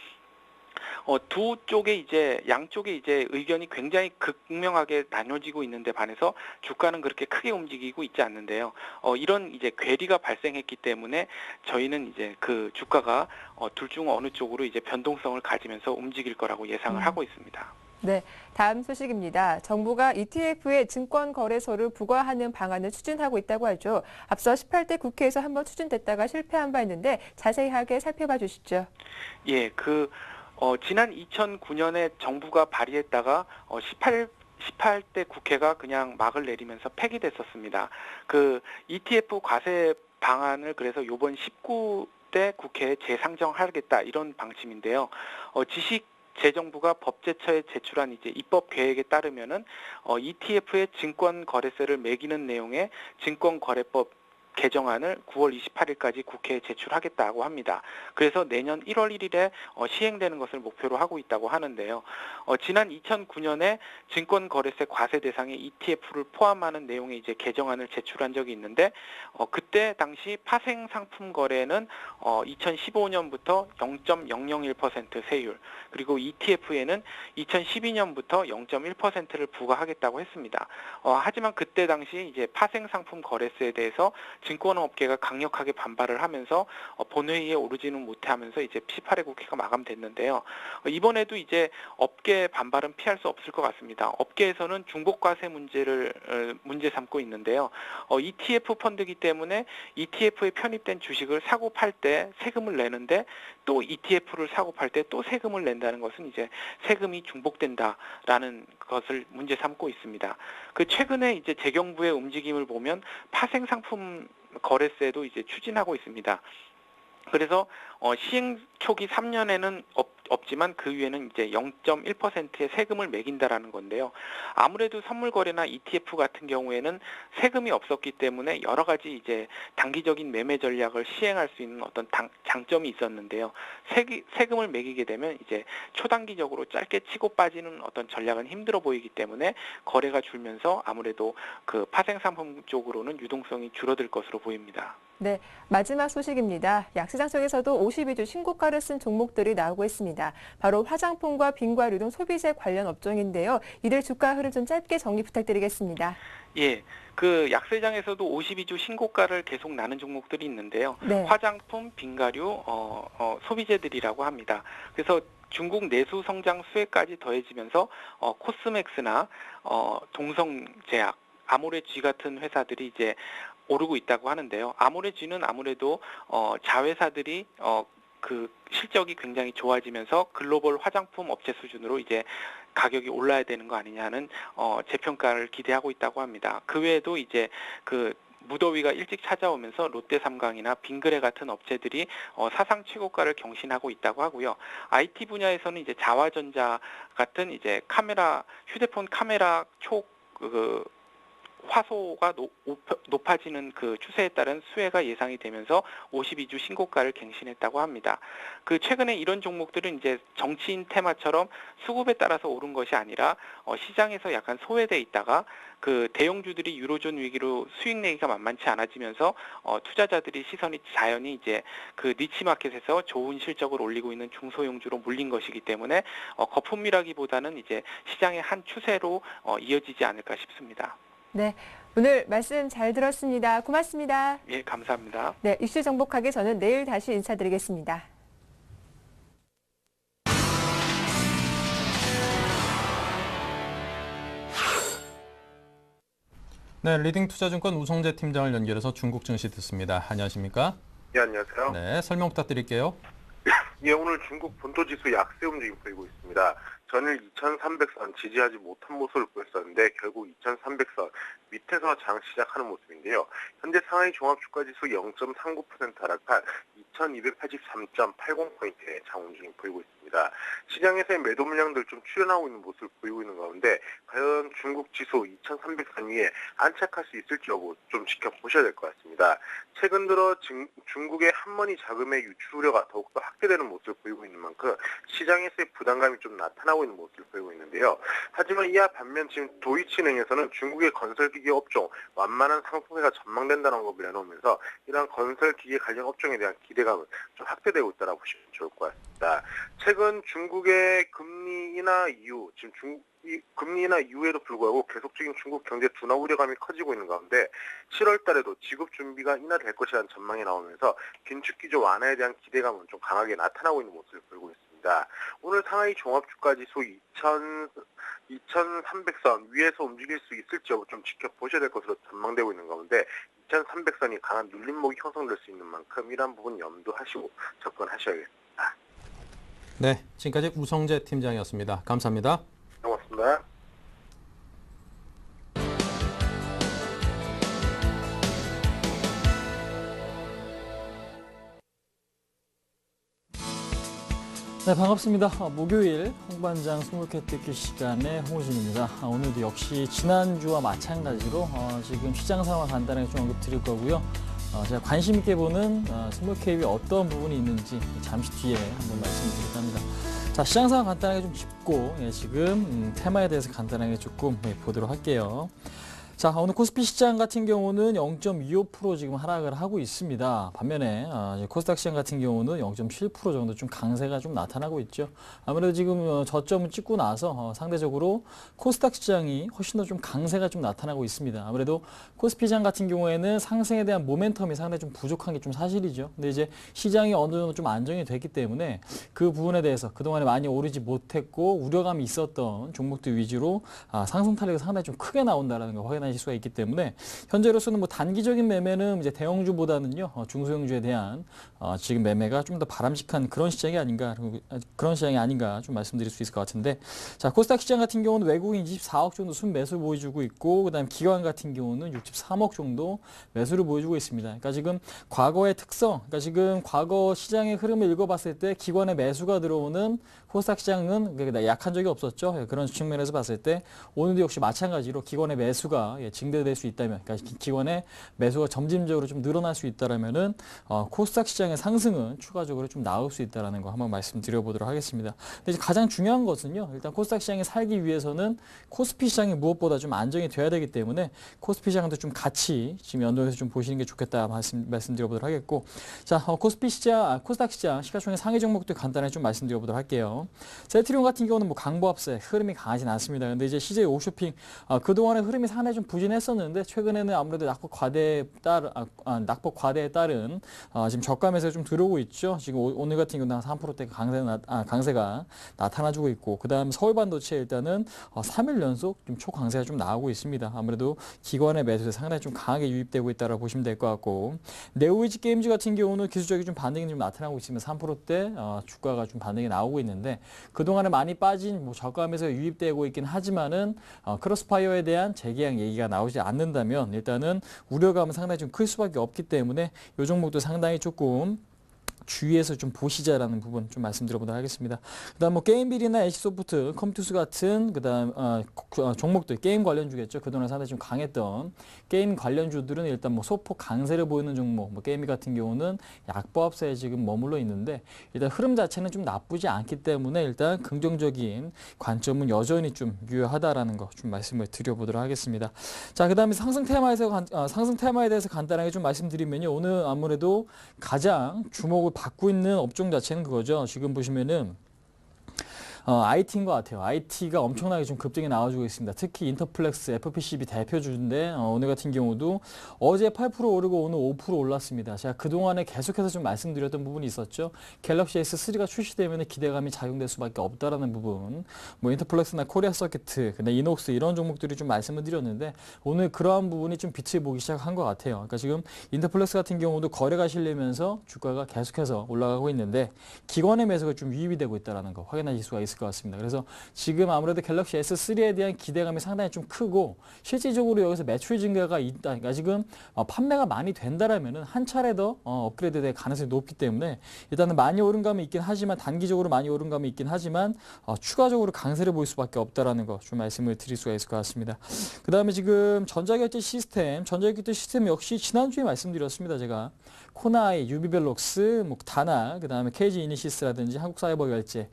양쪽에 이제 의견이 굉장히 극명하게 나눠지고 있는데 반해서 주가는 그렇게 크게 움직이고 있지 않는데요. 이런 이제 괴리가 발생했기 때문에 저희는 이제 그 주가가 둘 중 어느 쪽으로 이제 변동성을 가지면서 움직일 거라고 예상을 하고 있습니다. 네, 다음 소식입니다. 정부가 ETF에 증권거래소를 부과하는 방안을 추진하고 있다고 하죠. 앞서 18대 국회에서 한번 추진됐다가 실패한 바 있는데 자세하게 살펴봐 주시죠. 예, 지난 2009년에 정부가 발의했다가 18대 국회가 그냥 막을 내리면서 폐기됐었습니다. 그 ETF 과세 방안을 그래서 이번 19대 국회에 재상정하겠다 이런 방침인데요. 지식재정부가 법제처에 제출한 이제 입법 계획에 따르면은 ETF의 증권 거래세를 매기는 내용의 증권거래법 개정안을 9월 28일까지 국회에 제출하겠다고 합니다. 그래서 내년 1월 1일에 시행되는 것을 목표로 하고 있다고 하는데요. 지난 2009년에 증권거래세 과세 대상에 ETF를 포함하는 내용의 이제 개정안을 제출한 적이 있는데 그때 당시 파생 상품 거래는 2015년부터 0.001% 세율, 그리고 ETF에는 2012년부터 0.1%를 부과하겠다고 했습니다. 하지만 그때 당시 이제 파생 상품 거래세에 대해서 증권업계가 강력하게 반발을 하면서 본회의에 오르지는 못하면서 이제 18회 국회가 마감됐는데요. 이번에도 이제 업계 반발은 피할 수 없을 것 같습니다. 업계에서는 중복과세 문제 삼고 있는데요. ETF 펀드이기 때문에 ETF에 편입된 주식을 사고 팔 때 세금을 내는데 또 ETF를 사고 팔 때 또 세금을 낸다는 것은 이제 세금이 중복된다라는 것을 문제 삼고 있습니다. 최근에 이제 재경부의 움직임을 보면 파생 상품 거래세도 이제 추진하고 있습니다. 그래서 시행 초기 3년에는 없지만 그 위에는 이제 0.1%의 세금을 매긴다라는 건데요. 아무래도 선물 거래나 ETF 같은 경우에는 세금이 없었기 때문에 여러 가지 이제 단기적인 매매 전략을 시행할 수 있는 어떤 장점이 있었는데요. 세금을 매기게 되면 이제 초단기적으로 짧게 치고 빠지는 어떤 전략은 힘들어 보이기 때문에 거래가 줄면서 아무래도 그 파생 상품 쪽으로는 유동성이 줄어들 것으로 보입니다. 네, 마지막 소식입니다. 약시장 속에서도 52주 신고가를 쓴 종목들이 나오고 있습니다. 바로 화장품과 빈과류 등 소비재 관련 업종인데요. 이들 주가 흐름 좀 짧게 정리 부탁드리겠습니다. 예, 약세장에서도 52주 신고가를 계속 나는 종목들이 있는데요. 네. 화장품, 빈과류, 소비재들이라고 합니다. 그래서 중국 내수 성장 수혜까지 더해지면서 코스맥스나 동성제약, 아모레 G 같은 회사들이 이제 오르고 있다고 하는데요. 아모레 G는 아무래도 자회사들이 실적이 굉장히 좋아지면서 글로벌 화장품 업체 수준으로 이제 가격이 올라야 되는 거 아니냐는 재평가를 기대하고 있다고 합니다. 그 외에도 이제 무더위가 일찍 찾아오면서 롯데삼강이나 빙그레 같은 업체들이 사상 최고가를 경신하고 있다고 하고요. IT 분야에서는 이제 자화전자 같은 이제 휴대폰 카메라 화소가 높아지는 그 추세에 따른 수혜가 예상이 되면서 52주 신고가를 갱신했다고 합니다. 최근에 이런 종목들은 이제 정치인 테마처럼 수급에 따라서 오른 것이 아니라 시장에서 약간 소외돼 있다가 대형주들이 유로존 위기로 수익 내기가 만만치 않아지면서 투자자들이 시선이 자연히 이제 니치 마켓에서 좋은 실적을 올리고 있는 중소형주로 몰린 것이기 때문에 거품이라기보다는 이제 시장의 한 추세로 이어지지 않을까 싶습니다. 네, 오늘 말씀 잘 들었습니다. 고맙습니다. 예, 감사합니다. 네, 이슈 정복하기 저는 내일 다시 인사드리겠습니다. 네, 리딩투자증권 우성재 팀장을 연결해서 중국 증시 듣습니다. 안녕하십니까? 예, 안녕하세요. 네, 설명 부탁드릴게요. 예, 오늘 중국 본토지수 약세 움직임 보이고 있습니다. 전일 2300선 지지하지 못한 모습을 보였었는데 결국 2300선 밑에서 장 시작하는 모습인데요. 현재 상하이 종합주가지수 0.39% 하락한 2283.80포인트의 장 움직임 보이고 있습니다. 시장에서의 매도 물량들 좀 출현하고 있는 모습을 보이고 있는 가운데 과연 중국 지수 2300선 위에 안착할 수 있을지 여부 좀 지켜보셔야 될 것 같습니다. 최근 들어 중국의 한머니 자금의 유출 우려가 더욱더 확대되는 모습을 보이고 있는 만큼 시장에서의 부담감이 좀 나타나고 있는 모습을 보이고 있는데요. 하지만 이와 반면 지금 도이치은행에서는 중국의 건설기계 업종 완만한 상승세가 전망된다는 언급을 해놓으면서 이러한 건설기계 관련 업종에 대한 기대감은 좀 확대되고 있다고 보시면 좋을 것 같습니다. 최근 중국의 금리 인하 이후 지금 금리 인하 이후에도 불구하고 계속적인 중국 경제 둔화 우려감이 커지고 있는 가운데 7월 달에도 지급 준비가 인하될 것이라는 전망이 나오면서 긴축 기조 완화에 대한 기대감은 좀 강하게 나타나고 있는 모습을 보이고 있습니다. 오늘 상하이 종합주가지수 2300선 위에서 움직일 수 있을지 여부 좀 지켜보셔야 될 것으로 전망되고 있는 가운데 2300선이 강한 눌림목이 형성될 수 있는 만큼 이러한 부분 염두하시고 접근하셔야겠습니다. 네, 지금까지 우성재 팀장이었습니다. 감사합니다. 고맙습니다. 네, 반갑습니다. 목요일 홍반장 스몰캣 듣기 시간의 홍우진입니다. 오늘도 역시 지난주와 마찬가지로 지금 시장 상황 간단하게 좀 언급 드릴 거고요. 제가 관심 있게 보는 스몰캡이 어떤 부분이 있는지 잠시 뒤에 한번 말씀드릴까 합니다. 자, 시장 상황 간단하게 좀 짚고 지금 테마에 대해서 간단하게 조금 보도록 할게요. 자, 오늘 코스피 시장 같은 경우는 0.25% 지금 하락을 하고 있습니다. 반면에 코스닥 시장 같은 경우는 0.7% 정도 좀 강세가 좀 나타나고 있죠. 아무래도 지금 저점을 찍고 나서 상대적으로 코스닥 시장이 훨씬 더 좀 강세가 좀 나타나고 있습니다. 아무래도 코스피 시장 같은 경우에는 상승에 대한 모멘텀이 상당히 좀 부족한 게 좀 사실이죠. 근데 이제 시장이 어느 정도 좀 안정이 됐기 때문에 그 부분에 대해서 그동안에 많이 오르지 못했고 우려감이 있었던 종목들 위주로 상승 탄력이 상당히 좀 크게 나온다는 거 확인하실 수가 있기 때문에 현재로서는 뭐 단기적인 매매는 이제 대형주보다는요 중소형주에 대한 지금 매매가 좀 더 바람직한 그런 시장이 아닌가 좀 말씀드릴 수 있을 것 같은데, 자, 코스닥 시장 같은 경우는 외국인 24억 정도 순매수 보여주고 있고 그다음 기관 같은 경우는 63억 정도 매수를 보여주고 있습니다. 그러니까 지금 과거의 특성, 그러니까 지금 과거 시장의 흐름을 읽어봤을 때 기관의 매수가 들어오는 코스닥 시장은 약한 적이 없었죠. 그런 측면에서 봤을 때 오늘도 역시 마찬가지로 기관의 매수가 증대될 수 있다면, 그러니까 기관의 매수가 점진적으로 좀 늘어날 수 있다라면은 코스닥 시장의 상승은 추가적으로 좀 나올 수 있다라는 거 한번 말씀드려보도록 하겠습니다. 근데 이제 가장 중요한 것은요, 일단 코스닥 시장이 살기 위해서는 코스피 시장이 무엇보다 좀 안정이 돼야 되기 때문에 코스피 시장도 좀 같이 지금 연동해서 좀 보시는 게 좋겠다 말씀드려보도록 하겠고, 자, 코스닥 시장 시가총액 상위 종목들 간단하게 좀 말씀드려보도록 할게요. 세트리온 같은 경우는 뭐 강보합세 흐름이 강하진 않습니다. 근데 이제 CJ 옵쇼핑 그동안의 흐름이 상당히 좀 부진했었는데 최근에는 아무래도 낙폭 과대에 따른 지금 저가 매수가 좀 들어오고 있죠. 지금 오늘 같은 경우는 한 3%대 강세가 나타나주고 있고, 그다음 서울 반도체 일단은 3일 연속 좀 초강세가 좀 나오고 있습니다. 아무래도 기관의 매수에 상당히 좀 강하게 유입되고 있다고 보시면 될 것 같고, 네오이지 게임즈 같은 경우는 기술적인 좀 반등이 좀 나타나고 있으면 3%대 주가가 좀 반등이 나오고 있는데 그동안에 많이 빠진 뭐 저가 매수가 유입되고 있긴 하지만은 크로스파이어에 대한 재계약 얘기가 나오지 않는다면 일단은 우려감은 상당히 좀 클 수밖에 없기 때문에 이 종목도 상당히 조금 주의해서 좀 보시자라는 부분 좀 말씀드려보도록 하겠습니다. 그다음 뭐 게임빌이나 애쉬소프트, 컴투스 같은 그다음 종목들 게임 관련주겠죠. 그동안 상당히 좀 강했던 게임 관련주들은 일단 뭐 소폭 강세를 보이는 종목, 뭐 게임비 같은 경우는 약보합세에 지금 머물러 있는데 일단 흐름 자체는 좀 나쁘지 않기 때문에 일단 긍정적인 관점은 여전히 좀 유효하다라는 거 좀 말씀을 드려보도록 하겠습니다. 자, 그다음에 상승 테마에 대해서 간단하게 좀 말씀드리면요, 오늘 아무래도 가장 주목을 받고 있는 업종 자체는 그거죠. 지금 보시면은 IT인 것 같아요. IT가 엄청나게 좀 급등이 나와주고 있습니다. 특히 인터플렉스 FPCB 대표주인데 오늘 같은 경우도 어제 8% 오르고 오늘 5% 올랐습니다. 제가 그동안에 계속해서 좀 말씀드렸던 부분이 있었죠. 갤럭시 S3가 출시되면 기대감이 작용될 수밖에 없다라는 부분. 뭐 인터플렉스나 코리아 서키트, 근데 이녹스 이런 종목들이 좀 말씀을 드렸는데 오늘 그러한 부분이 좀 빛을 보기 시작한 것 같아요. 그러니까 지금 인터플렉스 같은 경우도 거래가 실리면서 주가가 계속해서 올라가고 있는데 기관의 매수가 좀 유입이 되고 있다는 거 확인하실 수가 있을 것 같습니다. 그래서 지금 아무래도 갤럭시 S3에 대한 기대감이 상당히 좀 크고 실질적으로 여기서 매출 증가가 있다. 그러니까 지금 판매가 많이 된다라면은 한 차례 더 업그레이드 될 가능성이 높기 때문에 일단은 많이 오른 감이 있긴 하지만 단기적으로 많이 오른 감이 있긴 하지만 추가적으로 강세를 보일 수밖에 없다라는 거 좀 말씀을 드릴 수가 있을 것 같습니다. 그 다음에 지금 전자결제 시스템 역시 지난주에 말씀드렸습니다. 제가 코나이, 유비벨록스, 뭐 다나, 그 다음에 KG 이니시스라든지 한국사이버결제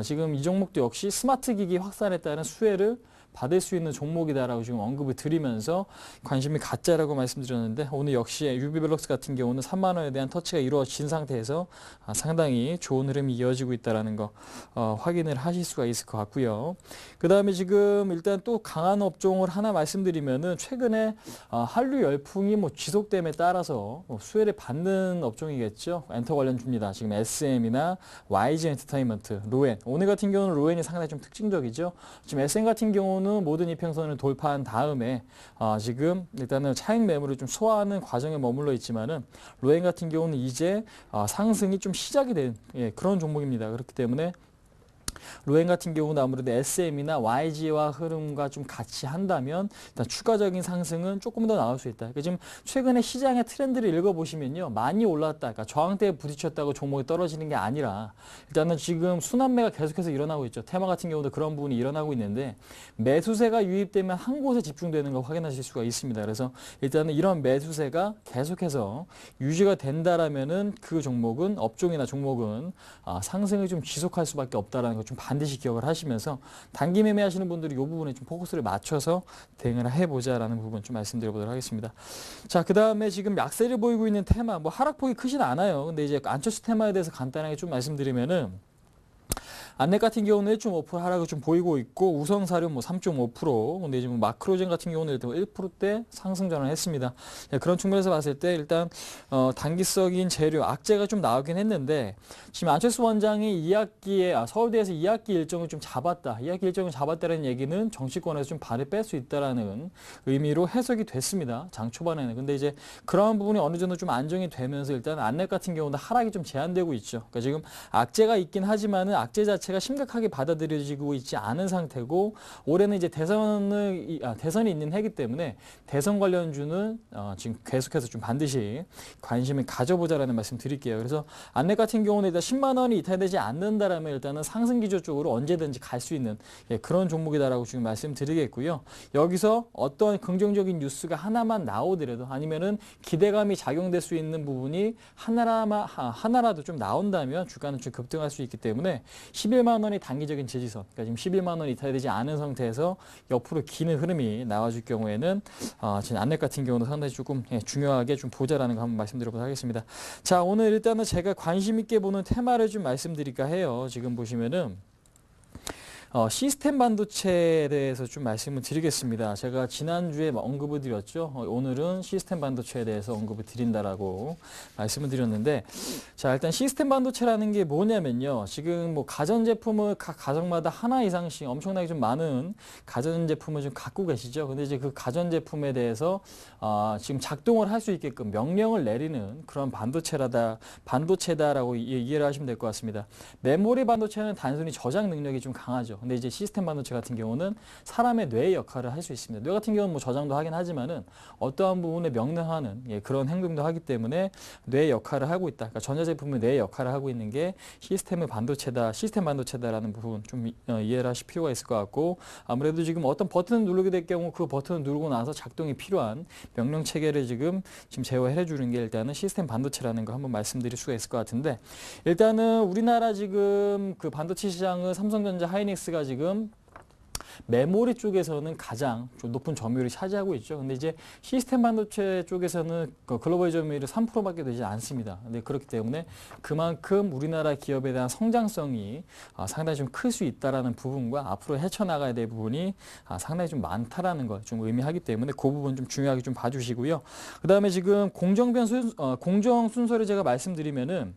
지금 이 종목도 역시 스마트 기기 확산에 따른 수혜를 받을 수 있는 종목이다라고 지금 언급을 드리면서 관심이 갖자라고 말씀드렸는데 오늘 역시 유비벨록스 같은 경우는 3만 원에 대한 터치가 이루어진 상태에서 상당히 좋은 흐름이 이어지고 있다는 거 확인을 하실 수가 있을 것 같고요. 그 다음에 지금 일단 또 강한 업종을 하나 말씀드리면은 최근에 한류 열풍이 뭐 지속됨에 따라서 수혜를 받는 업종이겠죠. 엔터 관련주입니다. 지금 SM이나 YG 엔터테인먼트, 로엔. 오늘 같은 경우는 로엔이 상당히 좀 특징적이죠. 지금 SM 같은 경우는 모든 이평선을 돌파한 다음에 지금 일단은 차익 매물을 좀 소화하는 과정에 머물러 있지만은 로엔 같은 경우는 이제 상승이 좀 시작이 된 그런 종목입니다. 그렇기 때문에 로엔 같은 경우는 아무래도 SM이나 YG와 흐름과 좀 같이 한다면 일단 추가적인 상승은 조금 더 나올 수 있다. 그러니까 지금 최근에 시장의 트렌드를 읽어보시면요. 많이 올랐다. 그러니까 저항대에 부딪혔다고 종목이 떨어지는 게 아니라 일단은 지금 순환매가 계속해서 일어나고 있죠. 테마 같은 경우도 그런 부분이 일어나고 있는데 매수세가 유입되면 한 곳에 집중되는 거 확인하실 수가 있습니다. 그래서 일단은 이런 매수세가 계속해서 유지가 된다라면은 그 종목은 업종이나 종목은 상승을 좀 지속할 수밖에 없다라는 거 좀 반드시 기억을 하시면서 단기 매매하시는 분들이 이 부분에 좀 포커스를 맞춰서 대응을 해보자라는 부분 좀 말씀드려보도록 하겠습니다. 자, 그 다음에 지금 약세를 보이고 있는 테마, 뭐 하락폭이 크진 않아요. 근데 이제 안철수 테마에 대해서 간단하게 좀 말씀드리면은 안넷 같은 경우는 1.5% 하락을 좀 보이고 있고 우성사료 뭐 3.5%, 근데 지금 마크로젠 같은 경우는 일단 1%대 상승 전환을 했습니다. 그런 측면에서 봤을 때 일단 단기성인 재료 악재가 좀 나오긴 했는데 지금 안철수 원장이 2학기에 서울대에서 2학기 일정을 좀 잡았다. 2학기 일정을 잡았다는 얘기는 정치권에서 좀 발을 뺄 수 있다라는 의미로 해석이 됐습니다. 장 초반에는. 근데 이제 그런 부분이 어느 정도 좀 안정이 되면서 일단 안넷 같은 경우는 하락이 좀 제한되고 있죠. 그러니까 지금 악재가 있긴 하지만은 악재 자체가 심각하게 받아들여지고 있지 않은 상태고 올해는 이제 대선이 있는 해기 때문에 대선 관련주는 지금 계속해서 좀 반드시 관심을 가져보자라는 말씀 드릴게요. 그래서 안넷 같은 경우는 일단 10만 원이 이탈되지 않는다라면 일단은 상승 기조 쪽으로 언제든지 갈 수 있는 그런 종목이다라고 지금 말씀드리겠고요. 여기서 어떤 긍정적인 뉴스가 하나만 나오더라도 아니면은 기대감이 작용될 수 있는 부분이 하나라도 좀 나온다면 주가는 좀 급등할 수 있기 때문에 11만 원이 단기적인 지지선, 그러니까 지금 11만 원이 이탈되지 않은 상태에서 옆으로 기는 흐름이 나와줄 경우에는 지금 안넷 같은 경우는 상당히 조금 중요하게 좀 보자라는 거 한번 말씀드려보도록 하겠습니다. 자, 오늘 일단은 제가 관심 있게 보는 테마를 좀 말씀드릴까 해요. 지금 보시면은 시스템 반도체에 대해서 좀 말씀을 드리겠습니다. 제가 지난주에 언급을 드렸죠. 오늘은 시스템 반도체에 대해서 언급을 드린다라고 말씀을 드렸는데, 자, 일단 시스템 반도체라는 게 뭐냐면요. 지금 뭐 가전제품을 각 가정마다 하나 이상씩 엄청나게 좀 많은 가전제품을 좀 갖고 계시죠. 근데 이제 그 가전제품에 대해서 지금 작동을 할 수 있게끔 명령을 내리는 그런 반도체다라고 이해를 하시면 될 것 같습니다. 메모리 반도체는 단순히 저장 능력이 좀 강하죠. 근데 이제 시스템 반도체 같은 경우는 사람의 뇌의 역할을 할 수 있습니다. 뇌 같은 경우는 뭐 저장도 하긴 하지만은 어떠한 부분에 명령하는 그런 행동도 하기 때문에 뇌의 역할을 하고 있다. 그러니까 전자제품의 뇌의 역할을 하고 있는 게 시스템 반도체다라는 부분 좀 이해를 하실 필요가 있을 것 같고, 아무래도 지금 어떤 버튼을 누르게 될 경우 그 버튼을 누르고 나서 작동이 필요한 명령 체계를 지금 제어해 주는 게 일단은 시스템 반도체라는 거 한번 말씀드릴 수가 있을 것 같은데, 일단은 우리나라 지금 그 반도체 시장은 삼성전자, 하이닉스가 지금 메모리 쪽에서는 가장 좀 높은 점유율을 차지하고 있죠. 근데 이제 시스템 반도체 쪽에서는 그 글로벌 점유율이 3%밖에 되지 않습니다. 근데 그렇기 때문에 그만큼 우리나라 기업에 대한 성장성이 상당히 좀 클 수 있다라는 부분과 앞으로 헤쳐나가야 될 부분이 상당히 좀 많다라는 걸 좀 의미하기 때문에 그 부분 좀 중요하게 좀 봐주시고요. 그다음에 지금 공정 순서를 제가 말씀드리면은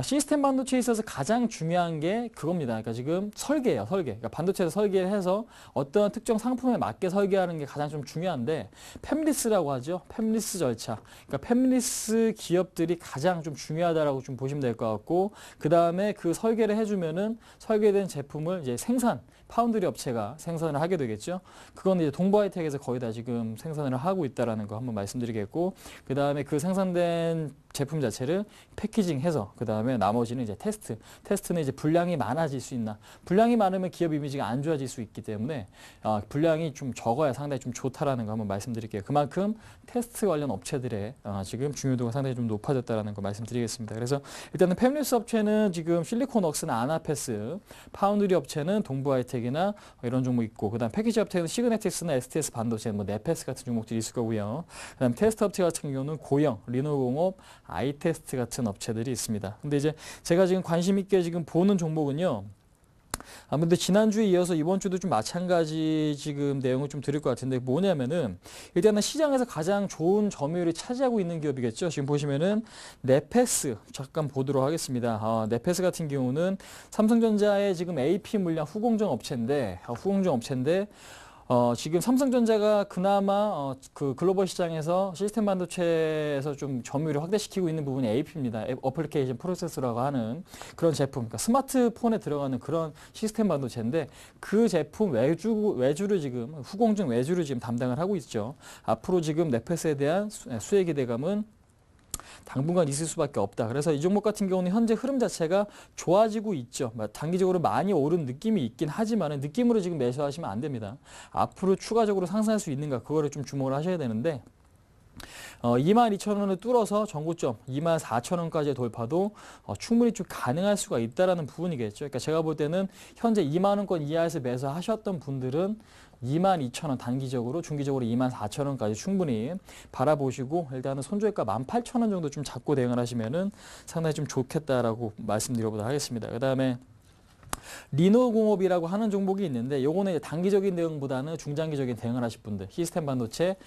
시스템 반도체에 있어서 가장 중요한 게 그겁니다. 그러니까 지금 설계예요, 설계. 그러니까 반도체에서 설계를 해서 어떤 특정 상품에 맞게 설계하는 게 가장 좀 중요한데, 팹리스라고 하죠. 팹리스 절차. 그러니까 팹리스 기업들이 가장 좀 중요하다라고 좀 보시면 될 것 같고, 그 다음에 그 설계를 해주면은 설계된 제품을 이제 파운드리 업체가 생산을 하게 되겠죠. 그건 이제 동부하이텍에서 거의 다 지금 생산을 하고 있다라는 거 한번 말씀드리겠고, 그 다음에 그 생산된 제품 자체를 패키징해서 그 다음에 나머지는 이제 테스트는 이제 분량이 많아질 수 있나. 분량이 많으면 기업 이미지가 안 좋아질 수 있기 때문에 분량이 좀 적어야 상당히 좀 좋다라는 거 한번 말씀드릴게요. 그만큼 테스트 관련 업체들의 지금 중요도가 상당히 좀 높아졌다라는 거 말씀드리겠습니다. 그래서 일단은 팹리스 업체는 지금 실리콘웍스나 아나패스, 파운드리 업체는 동부하이텍이나 이런 종목 있고, 그다음 패키지 업체는 시그네틱스나 STS 반도체, 네패스 같은 종목들이 있을 거고요. 그다음 테스트 업체 같은 경우는 고영, 리노공업, 아이테스트 같은 업체들이 있습니다. 근데 이제 제가 지금 관심 있게 지금 보는 종목은요. 아무래도 지난주에 이어서 이번 주도 좀 마찬가지 지금 내용을 좀 드릴 것 같은데, 뭐냐면은 일단은 시장에서 가장 좋은 점유율을 차지하고 있는 기업이겠죠. 지금 보시면은 네패스 잠깐 보도록 하겠습니다. 네패스 같은 경우는 삼성전자의 지금 AP 물량 후공정 업체인데 지금 삼성전자가 그나마 그 글로벌 시장에서 시스템 반도체에서 좀 점유율을 확대시키고 있는 부분이 AP입니다. 어플리케이션 프로세서라고 하는 그런 제품, 그러니까 스마트폰에 들어가는 그런 시스템 반도체인데, 그 제품 외주를 지금 후공정 외주를 지금 담당을 하고 있죠. 앞으로 지금 네패스에 대한 수혜 기대감은 당분간 있을 수밖에 없다. 그래서 이 종목 같은 경우는 현재 흐름 자체가 좋아지고 있죠. 단기적으로 많이 오른 느낌이 있긴 하지만 느낌으로 지금 매수하시면 안 됩니다. 앞으로 추가적으로 상승할 수 있는가, 그거를 좀 주목을 하셔야 되는데, 22,000원을 뚫어서 전고점 24,000원까지의 돌파도 충분히 좀 가능할 수가 있다라는 부분이겠죠. 그러니까 제가 볼 때는 현재 2만원권 이하에서 매수하셨던 분들은 22,000원 단기적으로, 중기적으로 24,000원까지 충분히 바라보시고, 일단은 손절가 18,000원 정도 좀 잡고 대응을 하시면은 상당히 좀 좋겠다라고 말씀드려보도록 하겠습니다. 그 다음에 리노공업이라고 하는 종목이 있는데, 요거는 단기적인 대응보다는 중장기적인 대응을 하실 분들, 시스템 반도체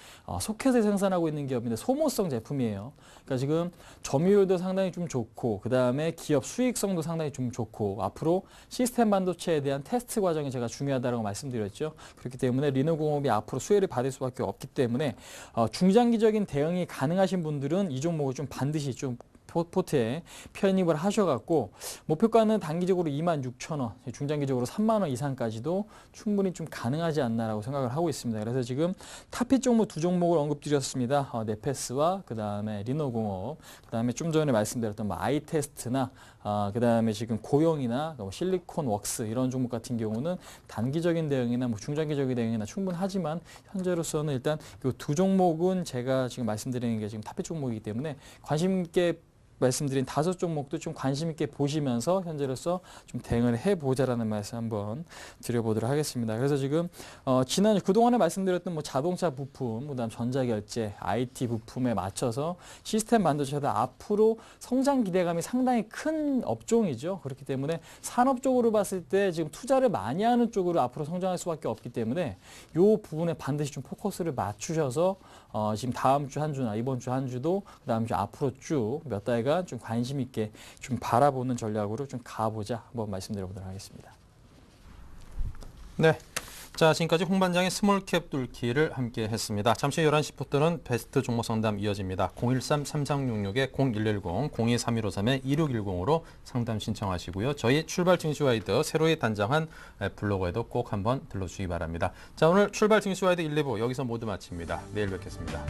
소켓을 생산하고 있는 기업인데 소모성 제품이에요. 그러니까 지금 점유율도 상당히 좀 좋고, 그 다음에 기업 수익성도 상당히 좀 좋고, 앞으로 시스템 반도체에 대한 테스트 과정이 제가 중요하다고 말씀드렸죠. 그렇기 때문에 리노공업이 앞으로 수혜를 받을 수밖에 없기 때문에 중장기적인 대응이 가능하신 분들은 이 종목을 좀 반드시 좀 포트에 편입을 하셔갖고, 목표가는 단기적으로 26,000원, 중장기적으로 3만원 이상까지도 충분히 좀 가능하지 않나라고 생각을 하고 있습니다. 그래서 지금 탑핏 종목 두 종목을 언급드렸습니다. 네패스와 그 다음에 리노공업, 그 다음에 좀 전에 말씀드렸던 아이테스트나 그 다음에 지금 고영이나 실리콘웍스 이런 종목 같은 경우는 단기적인 대응이나 중장기적인 대응이나 충분하지만, 현재로서는 일단 이 두 종목은 제가 지금 말씀드리는 게 지금 탑핏 종목이기 때문에 관심 있게 말씀드린 5 종목도 좀 관심 있게 보시면서 현재로서 좀 대응을 해보자라는 말씀 한번 드려보도록 하겠습니다. 그래서 지금 그동안에 말씀드렸던 자동차 부품, 그다음 전자결제, IT 부품에 맞춰서 시스템 반도체도 앞으로 성장 기대감이 상당히 큰 업종이죠. 그렇기 때문에 산업적으로 봤을 때 지금 투자를 많이 하는 쪽으로 앞으로 성장할 수밖에 없기 때문에 이 부분에 반드시 좀 포커스를 맞추셔서 지금 다음 주 한 주나 이번 주 한 주도, 그다음 주 앞으로 쭉 몇 달간 좀 관심 있게 좀 바라보는 전략으로 좀 가보자, 한번 말씀드려보도록 하겠습니다. 네. 자, 지금까지 홍반장의 스몰캡 뚫기를 함께 했습니다. 잠시 후 11시부터는 베스트 종목 상담 이어집니다. 013-3366-0110, 023153-2610으로 상담 신청하시고요. 저희 출발 증시와이드 새로이 단장한 블로그에도 꼭 한번 들러주시기 바랍니다. 자, 오늘 출발 증시와이드 1, 2부 여기서 모두 마칩니다. 내일 뵙겠습니다.